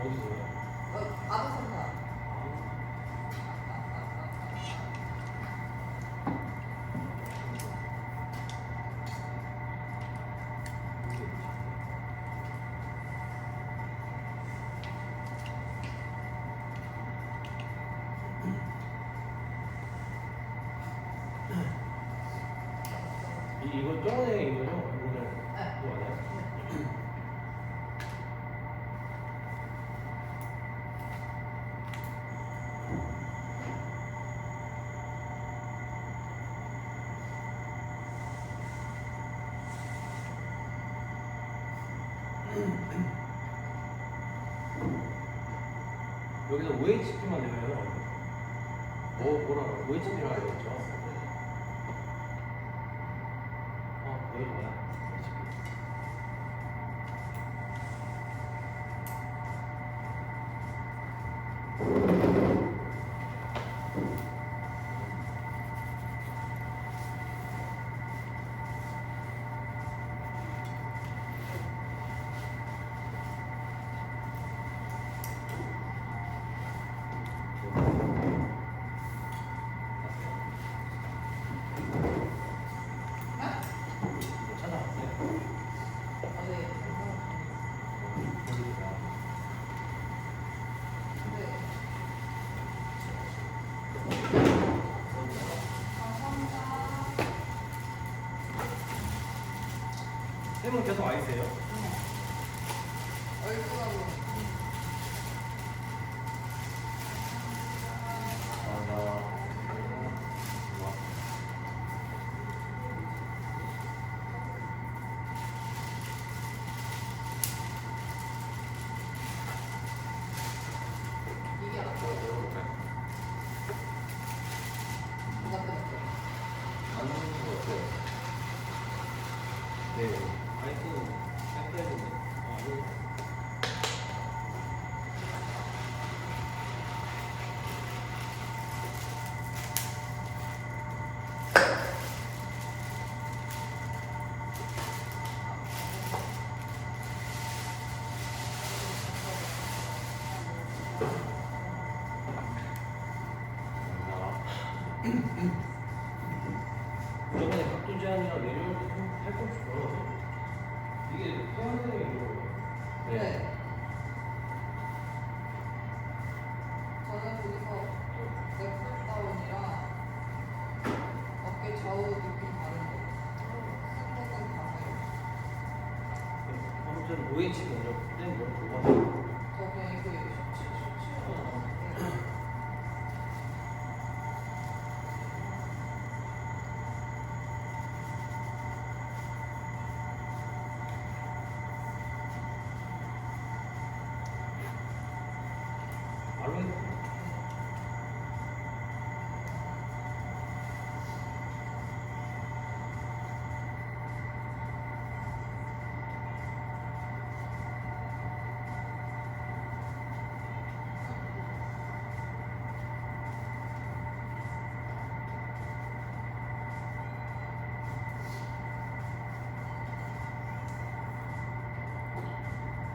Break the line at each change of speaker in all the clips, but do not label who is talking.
어디서요?
아부산사.
이거 저번에 이거죠? 오늘
네.
그거 맞아요? 여기서 OHP만 되면요. 뭐라고? OHP라고 했죠? 거의 뭐야? 이거 찾아봤어요?
네. 감사합니다.
쌤은 계속 와 있어요?
얼굴하고. 이게 안 보여요. 누가 끊었어요?
안 오는 것 같아요. 네. 마이크 쌤 저번에 각도 제한이랑 내려올 때 팔꿈치 걸어서 이게 태연 선생님이 이거
네. 저는 거기서 랩풀다운이랑 어깨 좌우 느낌 다른데 승모근 가세요.
아무튼 OH 먼저 쌤 먼저 보고 하세요.
저 그냥 이거 셔츠
바로 해.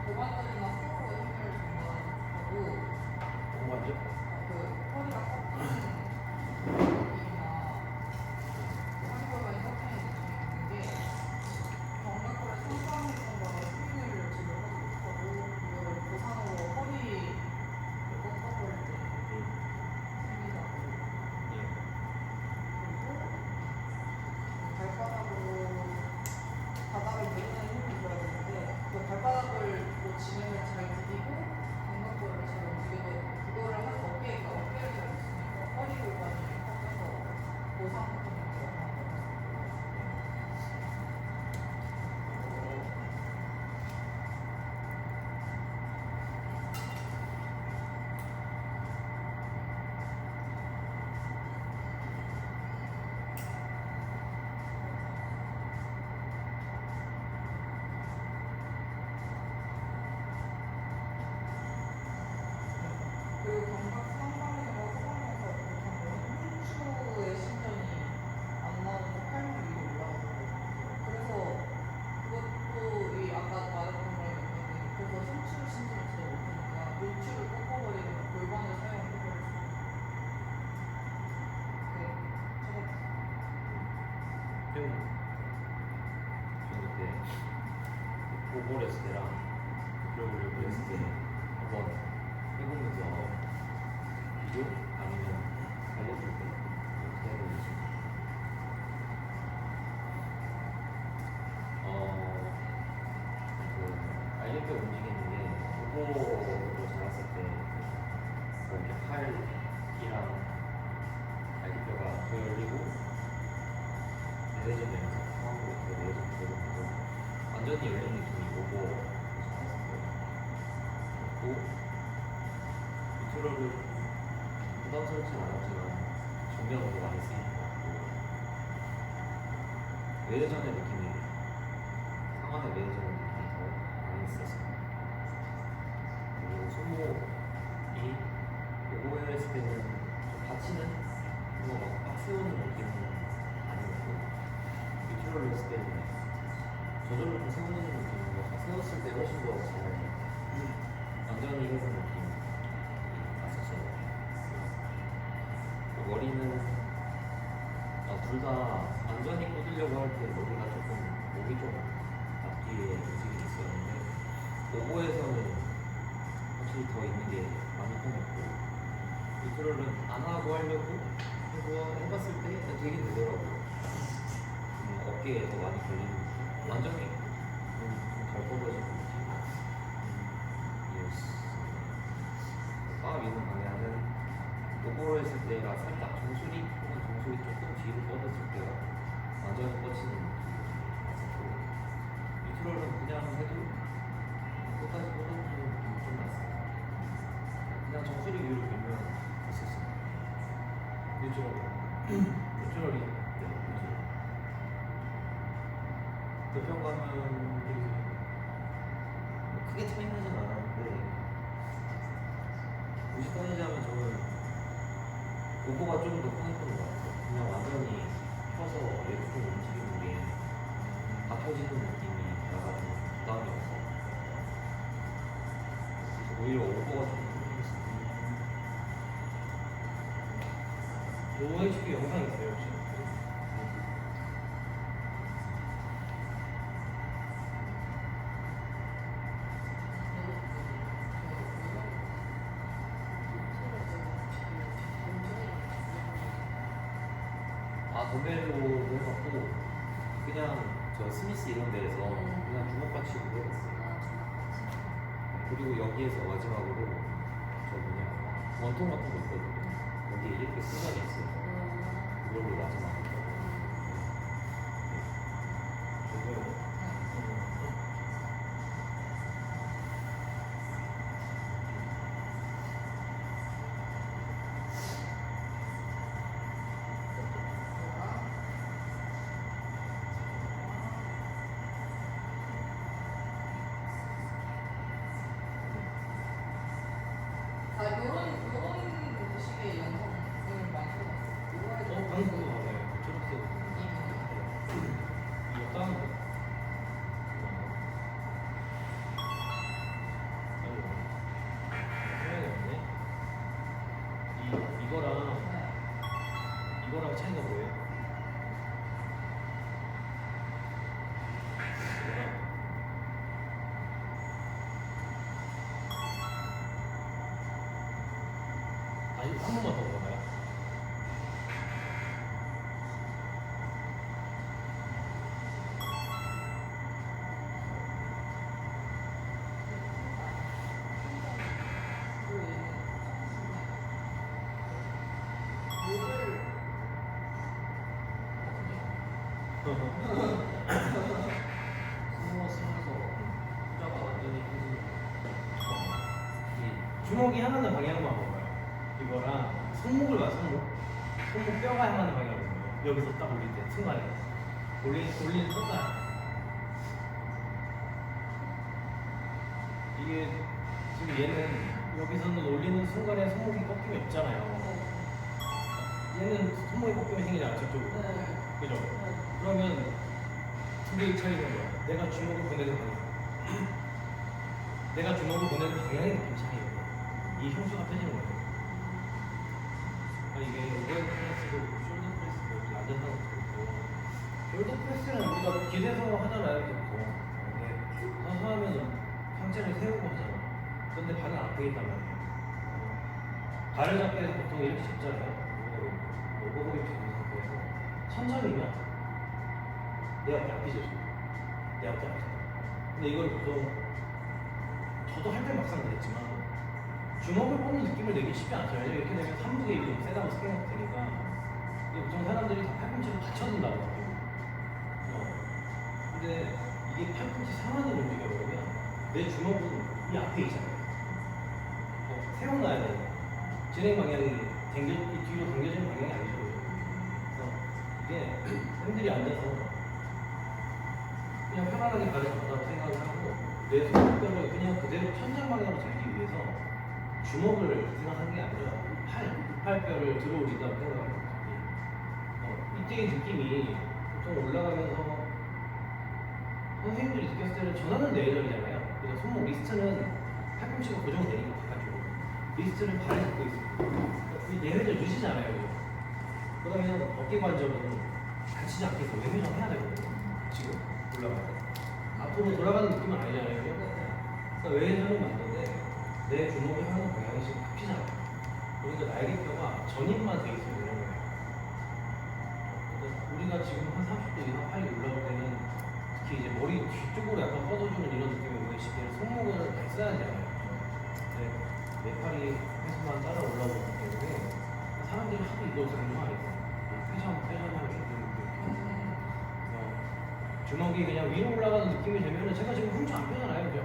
고관절이나 코어로 힘을 전달하고
고관절?
그 허리가 꺾이는 느낌이나 상골반이 꺾이는 느낌이 있는 게 견갑골의 손상했던 힘을 지금 하고 이거를 보상으로 허리 꺾어버릴 때 생기다고. 그리고 발바닥으로 바닥을 내리는 힘을 줘야 되는데 그 발바닥을 진행을 잘 디디고 견갑골을 잘 움직여야 되는데 그거를 할 수
오버렸을 때랑 그려보려고 했을 때 한번 해보면서 비교 아니면 알려줄 때 어떻게 해야 되는지 그 알리뼈 움직이는 게 오버로 잡았을 때 이렇게 팔이랑 알리뼈가 더 열리고 내려지면서 상황으로 내려지고 완전히 열린 느낌이 오버로 잡았을 거예요. 그리고 밑으로를 부담스럽진 않았지만 정면으로 많이 쓰이는 것 같고 내려전의 느낌이 상완의 내려전의 느낌이 더 많이 있었어요. 그리고 손목이 오버를 했을 때는 좀 받치는 뭔가 막 세우는 느낌은 아니었고 밑으로를 했을 때는 저절로 좀 세우는 느낌으로 세웠을 때 훨씬 더 잘 완전히 해서 느낌이 났었어요. 머리는 둘 다 완전히 꽂으려고 할 때 머리가 조금 목이 좀 앞뒤에 움직임이 있었는데 오버에서는 확실히 더 있는 게 많이 편했고 밑으로는 안 하고 하려고 해봤을 때 되긴 되더라고요. 어깨에 더 많이 걸리는 느낌 완전히 좀잘 뻗어지는 느낌이었어요. 바 미는 방향은 오버로 했을 때가 살짝 정수리 조금 뒤로 뻗었을 때가 완전히 뻗치는 느낌이 났었고 밑으로는 그냥 해도 끝까지 뻗어지는 느낌이 좀 났어요. 그냥 정수리 위로 밀면 됐었어요. 뉴트럴이 네, 뉴트럴. 불평 가면들이 크게 차이 나진 않았는데 굳이 따지자면 저는 오버가 좀 더 편했던 것 같아요. 그냥 완전히 펴서 내부로 움직이는 게 다 펴지는 느낌이 나가지고 부담이 없어. 그래서 오히려 오버가 좀 편했어요.
OHP 영상 있어요 혹시?
덤벨로 해갖고 그냥 저 스미스 이런 데에서 그냥 주먹같이 해봤어요. 그리고 여기에서 마지막으로 저 원통 같은 거 있거든요. 여기에 이렇게 수단이 있어요. 그걸로 마지막으로
요런 식의 영상을 많이 찍었어요.
방금 그거 알아요. 초록색 이거 다운 거. 해야겠네. 이거랑 차이가 뭐예요? 아니 한 번만 더 볼까요?
숫자가 완전히
주먹이 향하는 방향만 볼까요? 이거랑 손목을 봐, 손목 뼈가 향하는 방향을 보면 여기서 딱 올릴 때 순간에 올리는 순간 이게 지금 얘는 여기서는 올리는 순간에 손목이 꺾임이 없잖아요. 얘는 손목이 꺾임이 생기잖아, 저쪽으로. 그죠? 그러면 두 개의 차이가 뭐야? 내가 주먹을 보내는 방향. 내가 주먹을 보내는 방향의 느낌 차이예요. 이 형수가 펴지는 거예요. 이게 오버헤드 프레스도 숄더 프레스도 이렇게 앉아서 있고 숄더 프레스는 우리가 길에서 하잖아요, 이렇게 보통. 근데 서서 운동하면 상체를 세우고 하잖아. 근데 발은 앞에 있단 말이야. 발을 잡기 위해서 보통 이렇게 잡잖아요. 오버고 이렇게 있는 상태에서 천장이면 내 앞에 앞이죠. 내 앞에 앞이. 근데 이걸 보통 저도 할 때 막상 그랬지만 주먹을 뻗는 느낌을 내기 쉽지 않잖아요. 이렇게 되면 3분의 1이 세다고 생각되니까 보통 사람들이 다 팔꿈치를 받쳐준다고 느끼고 근데 이게 팔꿈치 상완을 움직여버리면 내 주먹은 이 앞에 있잖아요. 세워놔야 돼. 진행 방향이 이 뒤로 당겨지는 방향이 아니죠. 그래서 이게 팬들이 앉아서 그냥 편안하게 발을 잡았다고 생각을 하고 내 손목뼈를 그냥 그대로 천장 방향으로 들기 위해서 주먹을 생각하는 게 아니라 팔뼈를 들어 올린다고 생각을 해요. 이때의 느낌이 보통 올라가면서 선생님들이 느꼈을 때는 전환은 내전이잖아요. 그래서 손목 리스트는 팔꿈치가 고정되니까 바깥쪽으로 리스트는 발에 잡고 있어요. 이 내회전 유지잖아요. 그러면 어깨 관절은 다치지 않게 해서 외회전 해야 되거든요. 지금 올라갈 때 앞으로 돌아가는 느낌은 아니잖아요. 그러니까 외회전은 맞는데 내 주먹이 하는 방향이 지금 바뀌잖아요. 그러니까 날개뼈가 전입만 돼 있으면 되는 거예요. 우리가 지금 한 30도 이상 팔이 올라올 때는 특히 이제 머리 뒤쪽으로 약간 뻗어주는 이런 느낌이 오는 시기에 손목을 잘 써야 되잖아요. 근데 내 팔이 해수만 따라 올라오기 때문에 사람들이 하도 이걸 강조하니까 회전하는 느낌. 주먹이 그냥 위로 올라가는 느낌이 되면은 제가 지금 훔쳐 안 펴잖아요, 그죠?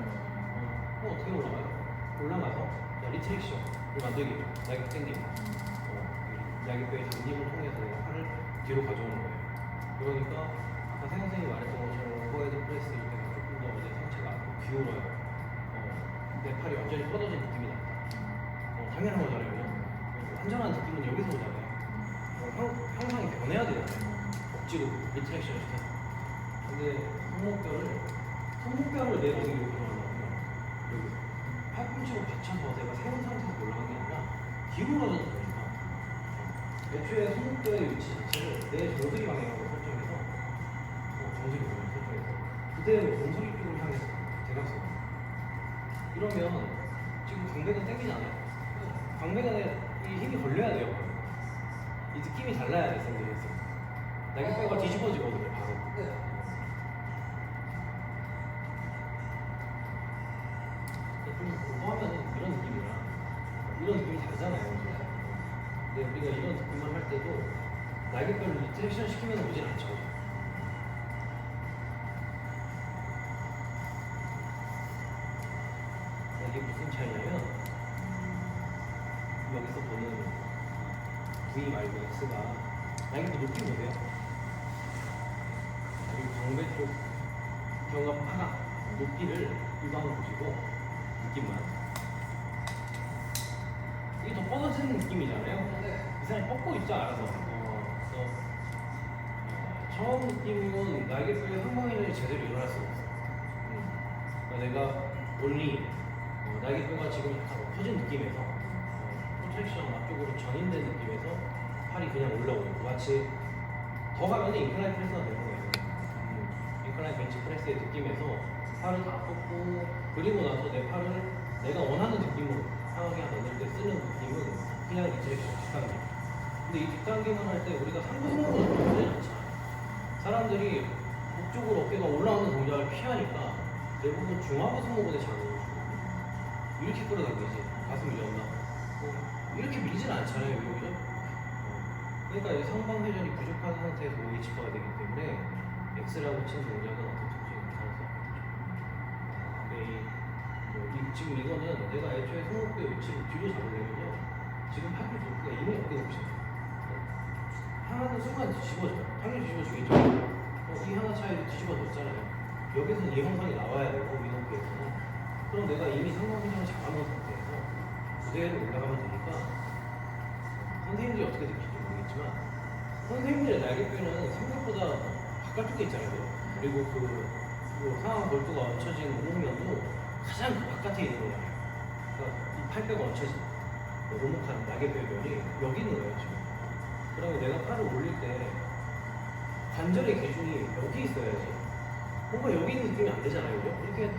어떻게 올라가요? 올라가서 리트렉션 만들기죠. 날개 당기고 날개뼈의 당김을 통해서 내가 팔을 뒤로 가져오는 거예요. 그러니까 아까 세 선생님이 말했던 것처럼 오버헤드 프레스 이렇게 조금 더 이제 상체가 앞으로 기울어요. 내 팔이 완전히 뻗어진 느낌이 났다. 당연한 거잖아요. 그냥. 안전한 느낌은 여기서 오잖아요. 형상이 변해야 되잖아요. 억지로 리트렉션 시켜서. 근데 손목뼈를 내 어디로 올라가냐면 여기 팔꿈치로 받쳐서 내가 세운 상태에서 올라간 게 아니라 기울어져서 되니까 애초에 손목뼈의 위치 자체를 내 정수리 방향으로 설정해서 정수리 방향으로 설정해서 그대로 정수리 쪽을 향해서 대각선 이러면 지금 광배근 땡기잖아요. 광배근에 이 힘이 걸려야 돼요. 이 느낌이 달라야 돼. 생각해서 날개뼈가 뒤집어지거든요. 바로. 하면 이런 느낌이랑 이런 느낌이 다르잖아요. 근데 우리가 이런 느낌을 할 때도 날개뼈를 리트렉션 시키면 오진 않죠. 이게 무슨 차이냐면 여기서 보는 V 말고 X가 날개뼈 높이 보세요. 그리고 광배 쪽 견갑 하나 높이를 일반으로 보시고 느낌만 이게 더 뻗어지는 느낌이잖아요. 이 사람이 뻗고 있죠, 알아서. 그래서 처음 느낌은 날개뼈의 항방인을 제대로 일어날 수가 없어. 그러니까 내가 올리 날개뼈가 지금 약간 엎어진 느낌에서 프로트랙션 앞쪽으로 전인된 느낌에서 팔이 그냥 올라오는 거 마치 더 가면 인클라인 프레스가 되는 거예요. 인클라인 벤치 프레스의 느낌에서 팔을 다 뻗고 그리고 나서 내 팔을 내가 원하는 느낌으로 상하게 넣을 때 쓰는 느낌은 그냥 리트렉션 뒷당김. 근데 이 뒷당김을 할 때 우리가 상부승모로 하지 않잖아요. 사람들이 목쪽으로 어깨가 올라오는 동작을 피하니까 대부분 중하부승모근에 잘 오르죠. 이렇게 끌어당기지. 가슴 밀었나? 이렇게 밀진 않잖아요, 여기죠? 그러니까 이 상방회전이 부족한 상태에서 오이 집화가 되기 때문에 X라고 친 동작은 어떤 특징이 가능성이 지금 이거는 내가 애초에 손목뼈 위치를 뒤로 잡으려면요. 지금 팔꿈치 높이가 이미 어깨 높이잖아요. 하나는 순간 뒤집어져요. 당연히 뒤집어지겠죠. 이 하나 차이로 뒤집어졌잖아요. 여기서는 이 형상이 나와야 되고 위너피에서는 그럼 내가 이미 상방회전을 잡아놓은 상태에서 그대로 올라가면 되니까 선생님들이 어떻게 느낄지 모르겠지만 선생님들의 날개뼈는 생각보다 바깥쪽에 있잖아요. 그리고 그 상하 골두가 얹혀진 오목면도 가장 그 바깥에 있는 거잖아요. 그러니까 이 팔뼈가 얹혀진 오목한 날개뼈의 면이 여기 있는 거예요. 지금. 그러면 내가 팔을 올릴 때 관절의 기준이 여기 있어야지. 뭔가 여기 있는 느낌이 안 되잖아요. 그죠? 이렇게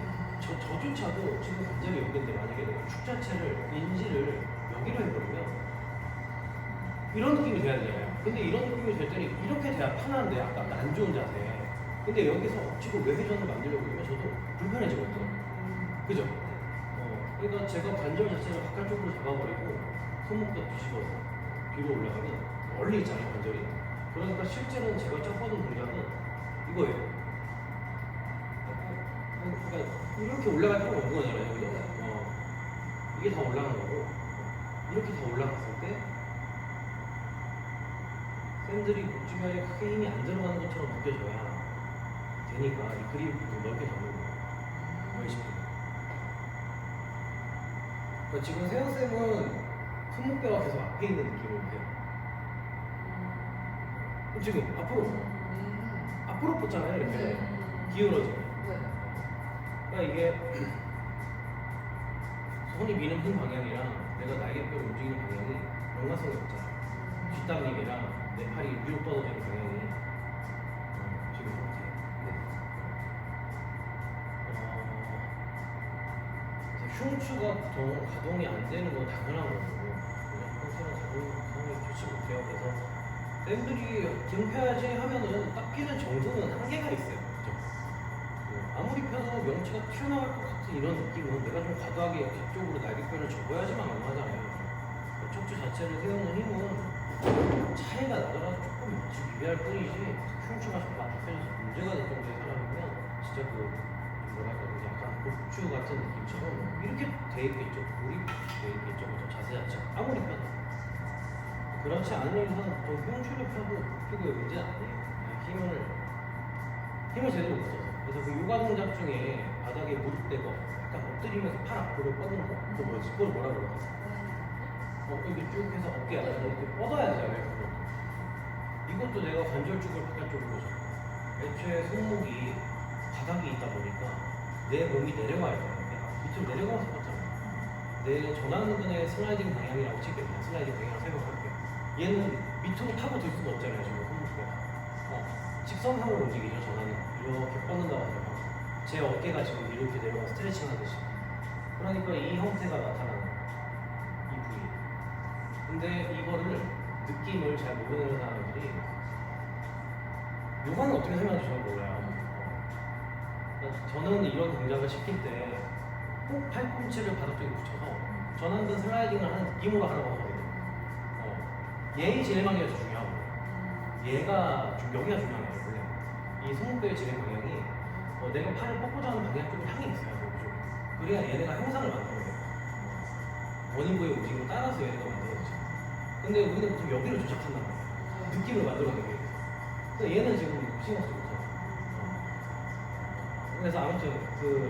저조차도 지금 관절이 여기인데 만약에 내가 축 자체를 인지를 여기로 해버리면 이런 느낌이 돼야 되잖아요. 근데 이런 느낌이 될 때는 이렇게 돼야 편한데 아까 안 좋은 자세. 근데 여기서 억지로 외회전을 만들려고 그러면 저도 불편해지거든요. 그죠? 그러니까 제가 관절 자체를 바깥쪽으로 잡아버리고 손목도 뒤집어서 뒤로 올라가면 멀리 있잖아요, 관절이. 그러니까 실제로는 제가 ጫ뻗은 동작은 이거예요. 그러니까 이렇게 올라갈 필요가 없는 거잖아요, 그죠? 이게 다 올라간 거고 이렇게 다 올라갔을 때 샌들이 목 주변에 크게 힘이 안 들어가는 것처럼 느껴져야 되니까 이 그립을 넓게 잡는 거예요. 보이시죠? 그러니까 지금 세연쌤은 손목뼈가 계속 앞에 있는 느낌을 해요. 지금 앞으로 뻗잖아요, 이렇게 기울어지면. 그러니까 이게 손이 미는 힘 방향이랑 내가 날개뼈를 움직이는 방향이 연관성이 없잖아요. 뒷당김이랑 내 팔이 위로 뻗어지는 방향이 지금 이렇게. 흉추가 보통 가동이 안 되는 건 당연한 거고 그냥 평소랑 가동이 좋지 못해요. 그래서 쌤들이 등 펴야지 하면은 딱 피는 정도는 한계가 있어요. 그죠? 아무리 펴도 명치가 튀어나갈 것 같은 이런 느낌은 내가 좀 과도하게 뒤쪽으로 날개뼈를 접어야지만 가능하잖아요. 척추 자체를 세우는 힘은 차이가 나더라도 조금 비교할 뿐이지 흉추가 자꾸 앞에서 문제가 될 정도의 사람이면 진짜 뭐랄까 약간 복주 같은 느낌처럼 이렇게 돼 있겠죠. 고립돼 있겠죠. 자세 자체 아무리 펴도 그렇지 않은 이상 보통 흉추를 펴도 펴고 문제는 아니에요. 힘을 제대로 못 써서. 그래서 그 요가 동작 중에 바닥에 무릎 대고 약간 엎드리면서 팔 앞으로 뻗는 거 그거 뭐지? 그걸 뭐라 그러지? 이렇게 쭉 해서 어깨 약간 이렇게 뻗어야 되잖아요. 이것도 내가 관절쪽을 바깥쪽으로 잡고 애초에 손목이 바닥에 있다 보니까 내 몸이 내려가야 돼요. 밑으로 내려가면서 뻗잖아요. 내 전완근의 슬라이딩 방향이라고 칠게요. 슬라이딩 방향을 생각할게요. 얘는 밑으로 타고 들 수가 없잖아요. 지금 손목뼈가 직선상으로 움직이죠. 전완은 이렇게 뻗는다고 하죠. 제 어깨가 지금 이렇게 내려가 스트레칭 하듯이. 그러니까 이 형태가 나타나는 이 부위. 근데 이거를 느낌을 잘 모르는 사람들이 요가는 어떻게 설명하는지 저는 몰라요. 저는 이런 동작을 시킬 때 꼭 팔꿈치를 바닥 쪽에 붙여서 전완근 슬라이딩을 하는 느낌으로 하라고 하거든요. 얘의 진행 방향이 중요하고 얘가 여기가 중요한 거예요. 원래 이 손목뼈의 진행 방향이 내가 팔을 뻗고자 하는 방향 쪽으로 향해 있어요. 그래야 얘네가 형상을 만들어내요. 원인부의 움직임을 따라서 얘네가 만들어내죠. 근데 우리는 보통 여기를 조작한단 말이에요. 느낌을 만들어내기 위해서. 근데 얘는 지금 신경 쓰고 있잖아요. 그래서 아무튼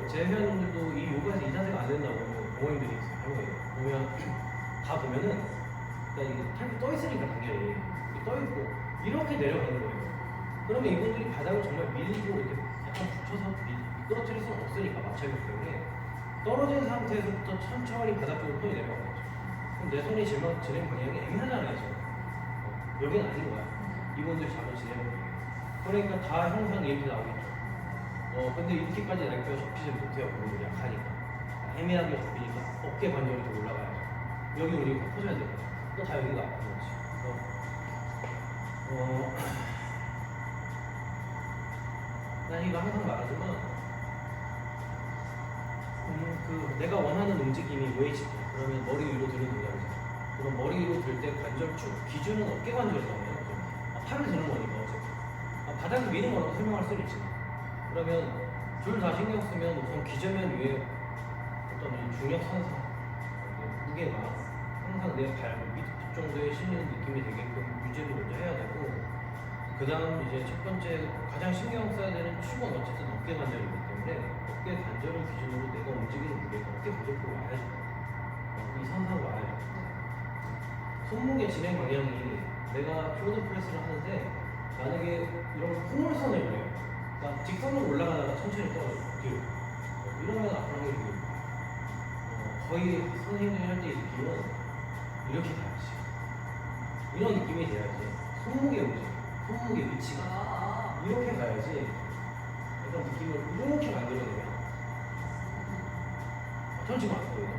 제 회원님들도 이 요가에서 이 자세가 안 된다고 동호인들이 있어요. 할머니 보면 다 보면은 이게 탁이 떠 있으니까 당연히 떠 있고 이렇게 내려가는 거예요. 그러면 이분들이 바닥을 정말 밀고 이렇게 약간 붙여서 미끄러뜨릴 수는 없으니까 마찰력 때문에 떨어진 상태에서부터 천천히 바닥 쪽으로 손이 내려가는 거죠. 그럼 내 손이 진행 방향이 애매하잖아요. 지금. 여기는 아닌 거야. 이분들이 잡은 진행 방향이. 그러니까 다 항상 이렇게 나오겠죠. 근데 이렇게까지 날개가 접히지 못해요. 그분들이 약하니까. 애매하게 접히니까 어깨 관절이 더 올라가야죠. 여기 우리가 퍼져야 돼요. 또 다 여기가 아픈 거지. 난 이거 항상 말하지만 내가 원하는 움직임이 웨이트 그러면 머리 위로 드는 동작이죠. 그럼 머리 위로 들 때 관절축 기준은 어깨 관절이잖아요. 팔을 드는 거니까 어쨌든 바닥을 미는 거라고 설명할 수는 있지만 그러면 둘 다 신경 쓰면 우선 기저면 위에 어떤 이 중력 산상 무게가 항상 내 발 밑 정도에 실리는 느낌이 되게끔 유지를 먼저 해야 되고 그 다음 이제 첫 번째 가장 신경 써야 되는 축은 어쨌든 어깨 관절이기 때문에 어깨 관절을 기준으로 내가 움직이는 무게가 어깨 관절로 와야죠. 이 선상으로 와야죠. 손목의 진행 방향이 내가 숄더 프레스를 하는데 만약에 이런 풍물선을 그려요. 그러니까 직선으로 올라가다가 천천히 떨어져 뒤로. 이러면 앞으로 하기 힘들어요. 거의 선생님들이 할 때 이 느낌은 이렇게 가야지. 이런 느낌이 돼야지. 손목의 움직임, 손목의 위치가 이렇게 가야지. 약간 느낌을 이렇게 만들어내면 저는 지금 안 쓰거든요.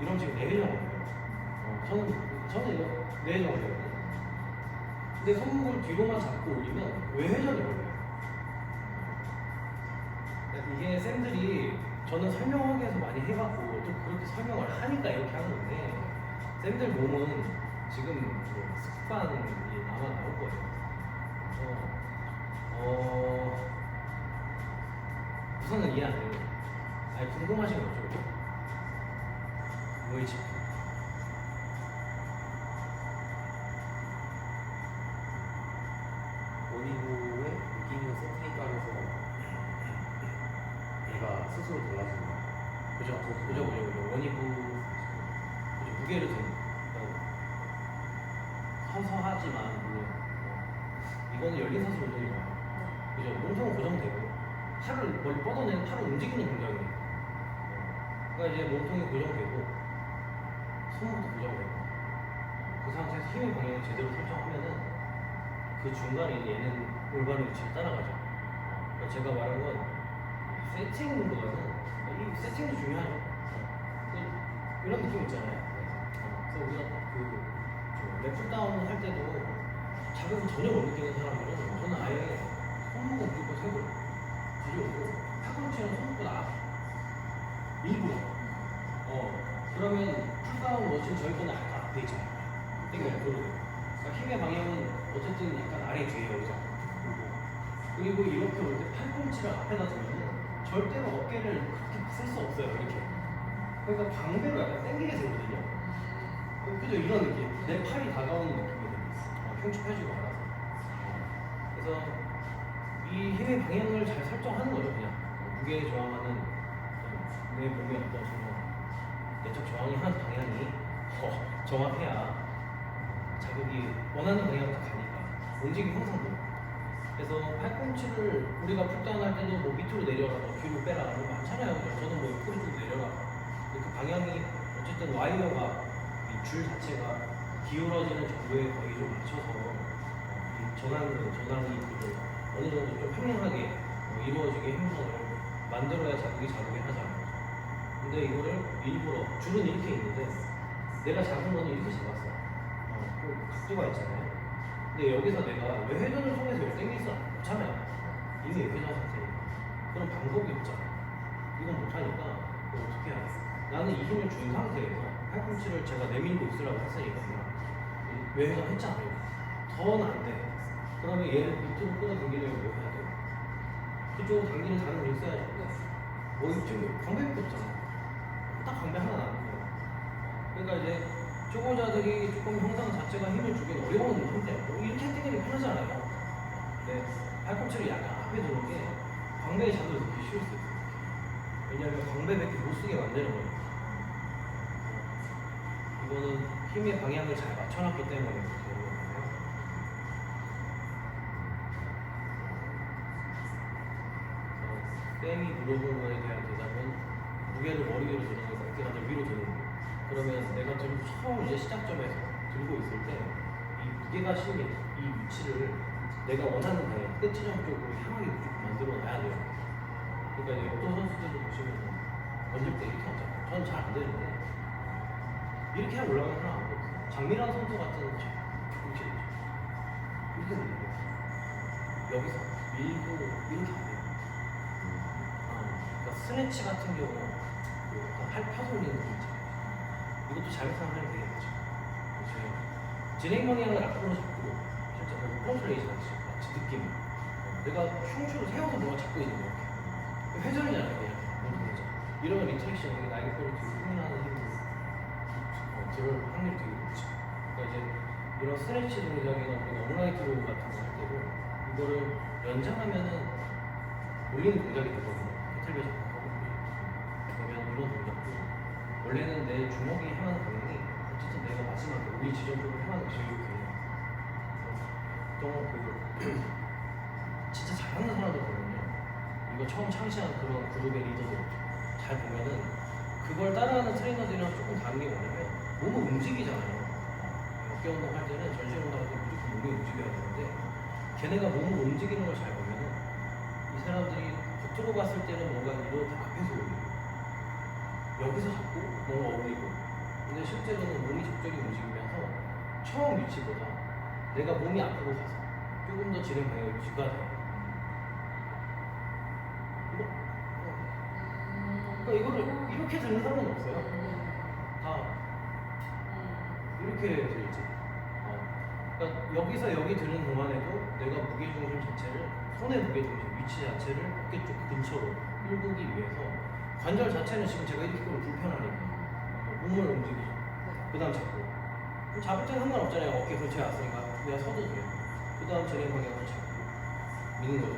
이러면 지금 4회전 올려요. 저는 이거 4회전 올려요. 근데 손목을 뒤로만 잡고 올리면 외회전이 올려요. 이게 쌤들이 저는 설명하기 위해서 많이 해봤고 또 그렇게 설명을 하니까 이렇게 하는 건데 쌤들 몸은 지금 그 습관이 아마 나올 거예요. 우선은 이해 안 돼요. 아니 궁금하신 거 없죠? 뭐이지?
원인구의 느끼는 세팅에 따라서 얘가 스스로 달라지는 거야.
그죠. 원이부 무게를 든 서서하지만 물론 이거는 열린 사슬 운동이 와요. 그죠? 몸통은 고정되고 팔을 멀리 뻗어내는 팔을 움직이는 동작이에요. 그러니까 이제 몸통이 고정되고 손목도 고정되고 그 상태에서 힘의 방향을 제대로 설정하면은 그 중간에 얘는 올바른 위치를 따라가죠. 그러니까 제가 말한 건 세팅보다는 이 세팅도 중요하죠. 이런 느낌 있잖아요. 그래서 우리가 랩풀다운을 할 때도 자극을 전혀 못 느끼는 사람들은 저는 아예 손목은 무조건 세고 들여오고 팔꿈치는 손목보다 앞 일부러 그러면 풀다운 워치는 저희 거는 약간 앞에 있잖아요. 되게 옆으로 그러니까 힘의 방향은 어쨌든 약간 아래 뒤에 여기서 그리고 이렇게 올 때 팔꿈치를 앞에다 두면은 절대로 어깨를 그렇게 쓸 수 없어요. 이렇게 그러니까 광배로 약간 당기게 되거든요. 그죠? 이런 느낌. 내 팔이 다가오는 느낌이 돼요. 흉추 펴지고 알아서. 그래서 이 힘의 방향을 잘 설정하는 거죠. 그냥 무게 저항하는 내 몸의 어떤 내적 저항이 하는 방향이 정확해야 자극이 원하는 방향으로 가니까 움직임 형성도. 그래서 팔꿈치를 우리가 풀다운 할 때도 뭐 밑으로 내려라, 뒤로 빼라, 뭐 많잖아요. 저는 뭐 옆으로 좀 내려라. 그 방향이 어쨌든 와이어가 이 줄 자체가 기울어지는 정도에 거의 좀 맞춰서 이 전환이 어느 정도 좀 평행하게 이루어지게 형성을 만들어야 자극이 하잖아요. 근데 이거를 일부러 줄은 이렇게 있는데 내가 잡은 거는 이렇게 잡았어. 그 각도가 있잖아요. 근데 여기서 내가 왜 회전을 통해서 이렇게 당길 수 없잖아요. 이미 회전 상태니까. 그럼 방법이 없잖아요. 이건 못하니까 그럼 어떻게 해야 돼? 나는 이 힘을 준 상태에서 팔꿈치를 제가 내밀고 있으라고 했으니까 외회전 했잖아요. 더는 안 돼. 그러면 얘를 밑으로 끌어당기려면 뭐 해야 돼? 그쪽으로 당기는 다른 걸 써야죠. 뭐 지금 광배밖에 없잖아. 딱 광배 하나 남은 거예요. 그러니까 이제 초보자들이 조금 형상 자체가 힘을 주긴 어려운 상태예요. 이렇게 당기는 편하잖아요. 근데 팔꿈치를 약간 앞에 두는 게 광배에 자극을 넣기 쉬울 수 있어요. 왜냐하면 광배밖에 못 쓰게 만드는 거예요. 이거는 힘의 방향을 잘 맞춰놨기 때문에 그렇게 되는 거예요. 쌤이 물어본 거에 대한 대답은 무게를 머리 위로 드는 거 어깨가 더 위로 드는 거. 그러면 내가 처음 이제 시작점에서 들고 있을 때 이 무게가 실린 이 위치를 내가 원하는 방향 끝 지점 쪽으로 향하게 무조건 만들어 놔야 돼요. 그러니까 이제 어떤 선수들도 보시면 던질 때 이렇게 하잖아요. 저는 잘 안 되는데 이렇게 하면 올라가는 사람 아무도 없어요. 장미란 선수 같은 이렇게 밀는 거예요. 여기서 밀고 이렇게 안 돼요. 그러니까 스네치 같은 경우 팔 펴서 올리는 거 있잖아요. 이것도 잘못하면 하면 되겠죠. 진행 방향을 앞으로 잡고 실제 프론트레이션 같이 느낌. 내가 흉추를 세워서 뭔가 잡고 있는 거 이렇게. 회전이잖아요. 그냥 이러면 리트렉션 여기 날개뼈를 뒤로 흥분하는 힘으로 들을 확률이 되게 높죠. 그러니까 이제 이런 스트레치 동작이나 업라이트 롤 같은 거 할 때도 이거를 연장하면은 올리는 동작이 되거든요. 배틀베이션 그러면 이런 동작도 원래는 내 주먹이 향하는 방향이 어쨌든 내가 마지막에 우리 지점 쪽으로 향하는 게 제일 좋거든요. 또 진짜 잘하는 사람들 보면요. 이거 처음 창시한 그런 그룹의 리더들 잘 보면은 그걸 따라하는 트레이너들이랑 조금 다른 게 뭐냐면 몸을 움직이잖아요. 어깨 운동할 때는 전신 운동할 때 무조건 몸이 움직여야 되는데 걔네가 몸을 움직이는 걸 잘 보면은 이 사람들이 겉으로 봤을 때는 뭔가 이렇게 앞에서 올리고 여기서 잡고 뭔가 어울리고. 근데 실제로는 몸이 적절히 움직이면서 처음 위치보다 내가 몸이 앞으로 가서 조금 더 진행 방향이 유지가 돼요. 그러니까 이거를 이렇게 드는 사람은 없어요. 다 이렇게 들지. 그러니까 여기서 여기 드는 동안에도 내가 무게중심 자체를, 손의 무게중심 위치 자체를 어깨 쪽 근처로 끌고기 위해서 관절 자체는 지금 제가 이렇게 끌면 불편하니까 몸을 움직이죠. 그 다음 잡고. 그럼 잡을 때는 상관없잖아요. 어깨 근처에 왔으니까 그냥 서도 돼요. 그 다음 진행 방향을 잡고 미는 거죠.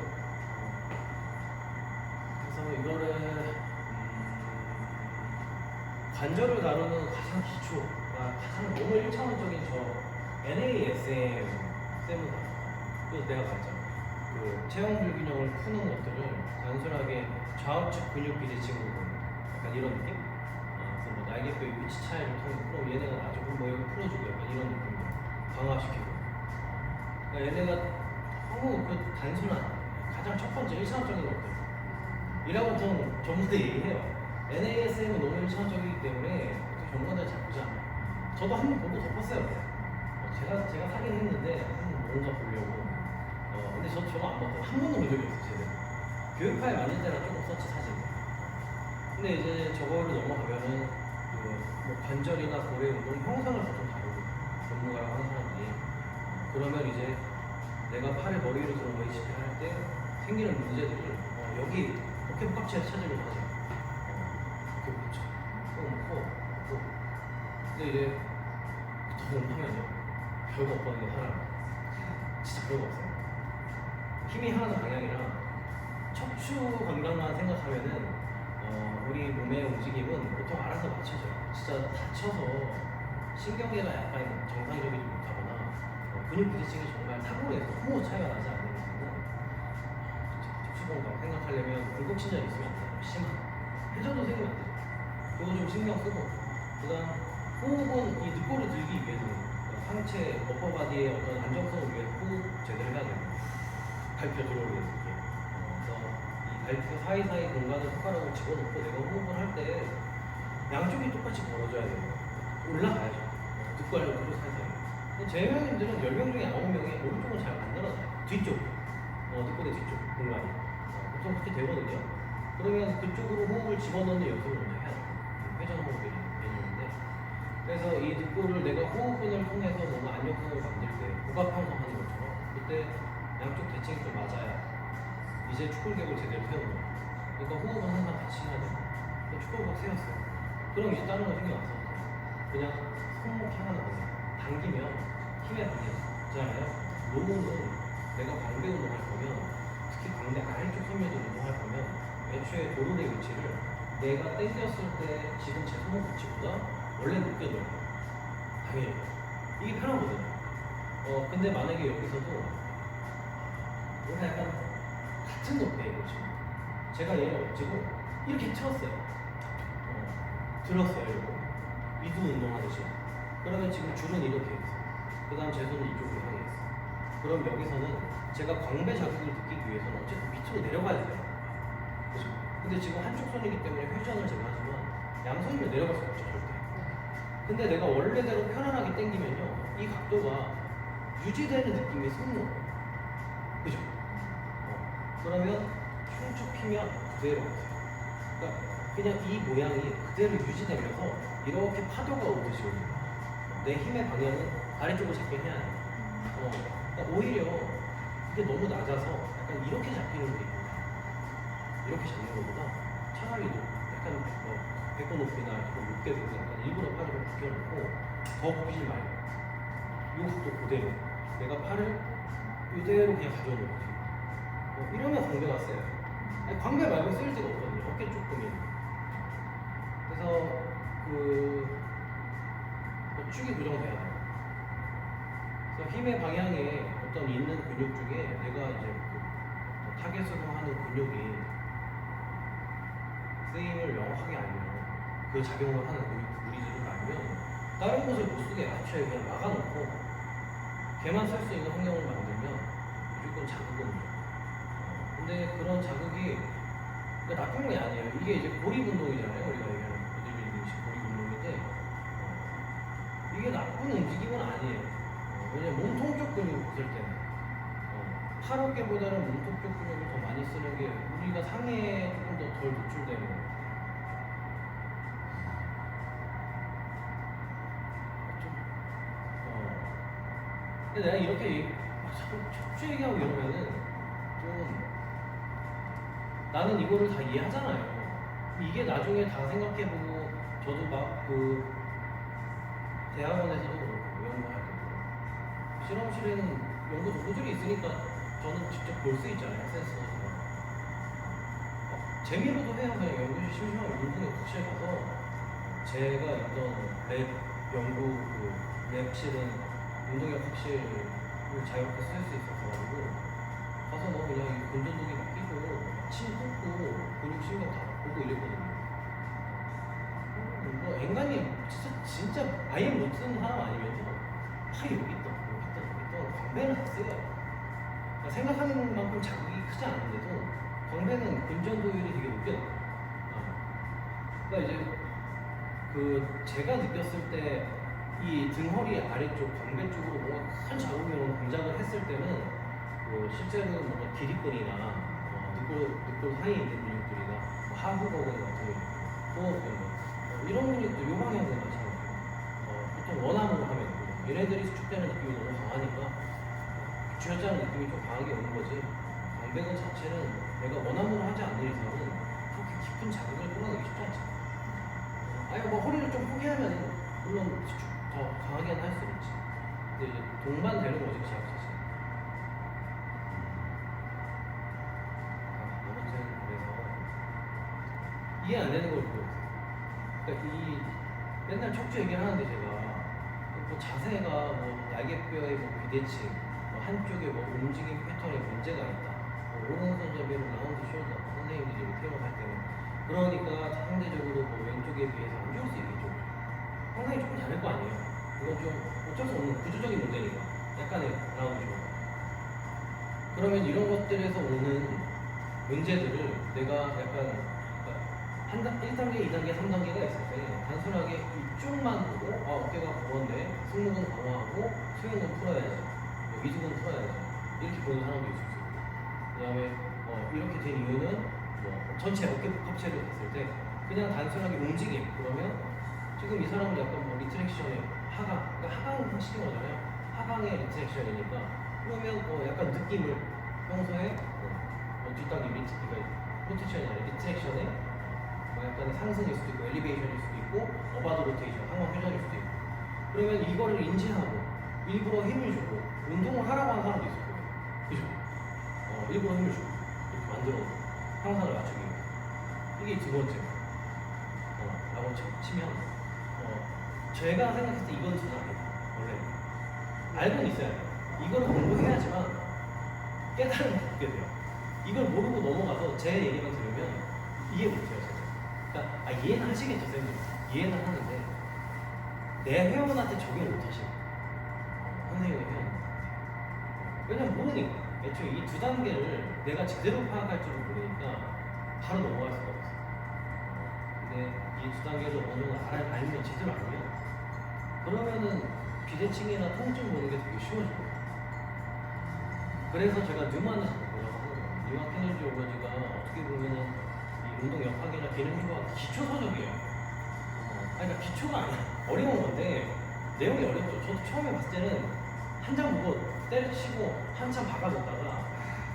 그래서 이거를 관절을 다루는 가장 기초, 가장 너무 1차원적인 저 NASM 쌤은 그래서 내가 말했잖아. 그 체형 불균형을 푸는 것들을 단순하게 좌우측 근육 비대칭으로 보는 약간 이런 느낌? 그래서 뭐 날개뼈의 위치 차이를 통해 그럼 얘네가 아주 뭐 여기 풀어주고 약간 이런 느낌으로 강화시키고. 그러니까 얘네가 너무 그 단순한 가장 첫 번째 1차원적인 것들 이라고 보통 전문대 얘기해요. NASM은 너무 1차원적이기 때문에 전문가들 잘 보지 않아요. 저도 한 번 보고 덮었어요. 제가 사긴 했는데 뭔가 보려고. 근데 저거 안 봤고 한 번도 본 적이 없어요. 제대로. 교육파에 만들 때랑 조금 썼지 사진. 근데 이제 저거를 넘어가면은 뭐 관절이나 고래 운동 형상을 보통 다루고 전문가라고 하는 사람들이 그러면 이제 내가 팔을 머리 위로 들어 웨이시를 할 때 생기는 문제들을 여기 어깨 복합체에서 찾으려고 하죠. 어깨 복합체. 또. 근데 이제 더 하면요. 별거 없거든요. 하나. 진짜 별거 없어요. 힘이 하는 방향이랑 척추 건강만 생각하면은 우리 몸의 움직임은 보통 알아서 맞춰져요. 진짜 다쳐서 신경계가 약간 정상적이지 못하거나 근육 부딪힘이 정말 탁월해서 호 차이가 나지 않는 이상은 척추 건강 생각하려면 굴곡친절이 있으면 안 돼요. 심한 회전도 생기면 안 돼요. 그거 좀 신경 쓰고 그다음 호흡은 이 늑골을 들기 위해서는 상체 어퍼바디의 어떤 안정성을 위해서 호흡 제대로 해야 돼요. 발표 들어오게 해서 그래서 이 발표 사이사이 공간을 손가락으로 집어넣고 내가 호흡을 할 때 양쪽이 똑같이 벌어져야 돼요. 올라가야죠. 늑골 옆으로 사이사이. 제 회원님들은 10명 중에 9명이 오른쪽은 잘 안 늘어나요. 뒤쪽 늑골의 뒤쪽 공간이 보통 그렇게 되거든요. 그러면 그쪽으로 호흡을 집어넣는 연습을 먼저 해야 돼요. 회전 호흡이 개념인데 그래서 이 늑골을 내가 호흡근을 통해서 뭔가 안정성을 만들 때 고각 형성하는 것처럼 그때 양쪽 대칭이 좀 맞아야 이제 축골격을 제대로 세우는 거예요. 그러니까 호흡은 항상 같이 해야 돼요. 축골격 세웠어요. 그럼 이제 다른 거 신경 안 써도 돼요. 그냥 손목 향하는 거예요. 당기면 힘의 방향이잖아요. 로우는 내가 광대 운동할 거면 특히 광대 아래쪽 섬유도 운동할 거면 애초에 도론의 위치를 내가 당겼을 때 지금 제 손목 위치보다 원래 높게 넣어요. 당연히 이게 편하거든요. 근데 만약에 여기서도 뭔가 약간 같은 높이에 보시면 제가 얘를 엎지고 이렇게 틀었어요. 들었어요. 이거 미두 운동하듯이. 그러면 지금 줄은 이렇게 있어요. 그 다음 제 손은 이쪽으로 향해 있어요. 그럼 여기서는 제가 광배 자극을 느끼기 위해서는 어쨌든 밑으로 내려가야 돼요. 그죠? 근데 지금 한쪽 손이기 때문에 회전을 제가 하지만 양손이면 내려갈 수 없죠. 절대. 근데 내가 원래대로 편안하게 당기면요 이 각도가 유지되는 느낌이 생겨요. 그죠? 그러면 흉축 피면 그대로 오세요. 그러니까 그냥 이 모양이 그대로 유지되면서 이렇게 파도가 오듯이 옵니다. 내 힘의 방향은 아래쪽을 잡긴 해야 돼요. 그러니까 오히려 이게 너무 낮아서 약간 이렇게 잡히는 게 있고 이렇게 잡는 것보다 차라리 약간 배꼽 높이나 좀 높게 두고 약간 일부러 팔을 굽혀놓고 더 굽히지 말고 이 각도 그대로 내가 팔을 이대로 그냥 가져오는 거지. 이러면 광배가 세요. 아니, 광배 말고 쓸 데가 없거든요. 어깨 조금이. 그래서 축이 고정돼야 돼요. 그래서 힘의 방향에 어떤 있는 근육 중에 내가 이제 타겟으로 하는 근육이 쓰임을 명확하게 알면 그 작용을 하는 근육 무리들을 알면 다른 곳을 못 쓰게 애초에 그냥 막아놓고 걔만 쓸 수 있는 환경을 만들면 무조건 자극은 오죠. 근데 그런 자극이 나쁜 게 아니에요. 이게 이제 고립 운동이잖아요. 우리가 얘기하는 이게 나쁜 움직임은 아니에요. 왜냐면 몸통 쪽 근육 있을 때는 팔 어깨보다는 몸통 쪽 근육을 더 많이 쓰는 게 우리가 상해에 조금 더 덜 노출되는. 근데 내가 이렇게 자꾸 척추 얘기하고 이러면은 좀 나는 이거를 다 이해하잖아요. 이게 나중에 다 생각해보고 저도 막 그 대학원에서도 그렇고 연구할 때도 실험실에는 연구 도구들이 있으니까 저는 직접 볼 수 있잖아요. 센서가 재미로도 해요. 그냥 연구실 심심하면 운동에 국실 가서 제가 있던 랩 연구 그 랩실은 운동역 확실을 자유롭게 쓸 수 있어서 가서 너 그냥 이 근전도기 막 끼고 침 꽂고 근육 신경 다 보고 이랬거든요. 뭐 앵간히 진짜 아예 못 쓰는 사람 아니면 팔이 여기 있다 여기 있다 광배는 다 세요. 그러니까 생각하는 만큼 자극이 크지 않은데도 광배는 근전도율이 되게 높게 나와요. 그러니까 이제 그 제가 느꼈을 때 이 등허리 아래쪽 광배 쪽으로 뭔가 큰 자국이 오는 동작을 했을 때는 그 실제로 뭔가 기립근이나 늑골 사이에 있는 근육들이나 하부거근 같은 근육, 호흡근 이런 근육도 요 방향으로 마찬가지예요. 보통 원암으로 하면 얘네들이 수축되는 느낌이 너무 강하니까 쥐어짜는 느낌이 좀 강하게 오는 거지. 광배근 자체는 내가 원암으로 하지 않는 이상은 그렇게 깊은 자극을 끌어내기 쉽지 않지. 아니 뭐 허리를 좀 포기하면 물론 수축 더 강하게는 할 수 있지. 근데 이제 동반되는 거지 그 자극 자체. 아무튼 그래서 이해 안 되는 걸 보고. 그러니까 이 맨날 척추 얘기를 하는데 제가 뭐 자세가 뭐 날개뼈의 뭐 비대칭, 뭐 한쪽에 뭐 움직임 패턴에 문제가 있다. 뭐 오른손잡이로 라운드 숄더 선생님들이 태어날 때는 그러니까 상대적으로 뭐 왼쪽에 비해서 안 좋을 수 있겠죠. 상당히 조금 다를 거 아니에요. 이건 좀 어쩔 수 없는 구조적인 문제니까 약간의 라운드 숄더. 그러면 이런 것들에서 오는 문제들을 내가 약간 1단계, 2단계, 3단계가 있을 때 단순하게 이쪽만 보고 어깨가 부었네, 승모근 강화하고 수행근 풀어야지, 뭐 위두근 풀어야지 이렇게 보는 사람도 있을 수 있고 그 다음에 이렇게 된 이유는 뭐 전체 어깨 복합체를 봤을 때 그냥 단순하게 움직임 그러면 지금 이 사람은 약간 뭐 리트랙션의 하강, 그러니까 하강 시킨 거잖아요. 하강의 리트랙션이니까 그러면 약간 느낌을 평소에 뒷단계 로테이션이 아니라 리트랙션의 약간의 상승일 수도 있고 엘리베이션일 수도 있고 어바드 로테이션, 항원 회전일 수도 있고 그러면 이거를 인지하고 일부러 힘을 주고 운동을 하라고 하는 사람도 있을 거예요. 그죠? 일부러 힘을 주고 이렇게 만들어 항상을 맞추기 위해 이게 두 번째 라고 치면 제가 생각했을 때 이건 전략이에요. 원래 알고는 있어야 돼요. 이거를 공부해야지만 깨달음을 얻게 돼요. 이걸 모르고 넘어가서 제 얘기만 들으면 이해 못해요. 그러니까 이해는 하시겠죠, 쌤들. 이해는 하는데 내 회원한테 적용 못하시는 선생님의 회원. 왜냐면 모르니까. 애초에 이 두 단계를 내가 제대로 파악할 줄을 모르니까 바로 넘어갈 수가 없어요. 근데 이 두 단계를 어느 정도 알면 제대로 알면 그러면은 비대칭이나 통증 보는 게 되게 쉬워져요. 그래서 제가 뉴만을 자꾸 보려고 하는 거예요. 뉴만 키네지올로지가 어떻게 보면은 이 운동 역학이나 기능 효과가 기초 서적이에요. 그러니까 기초가 아니야. 어려운 건데 내용이 어렵죠. 저도 처음에 봤을 때는 한 장 보고 때려치고 한참 박아줬다가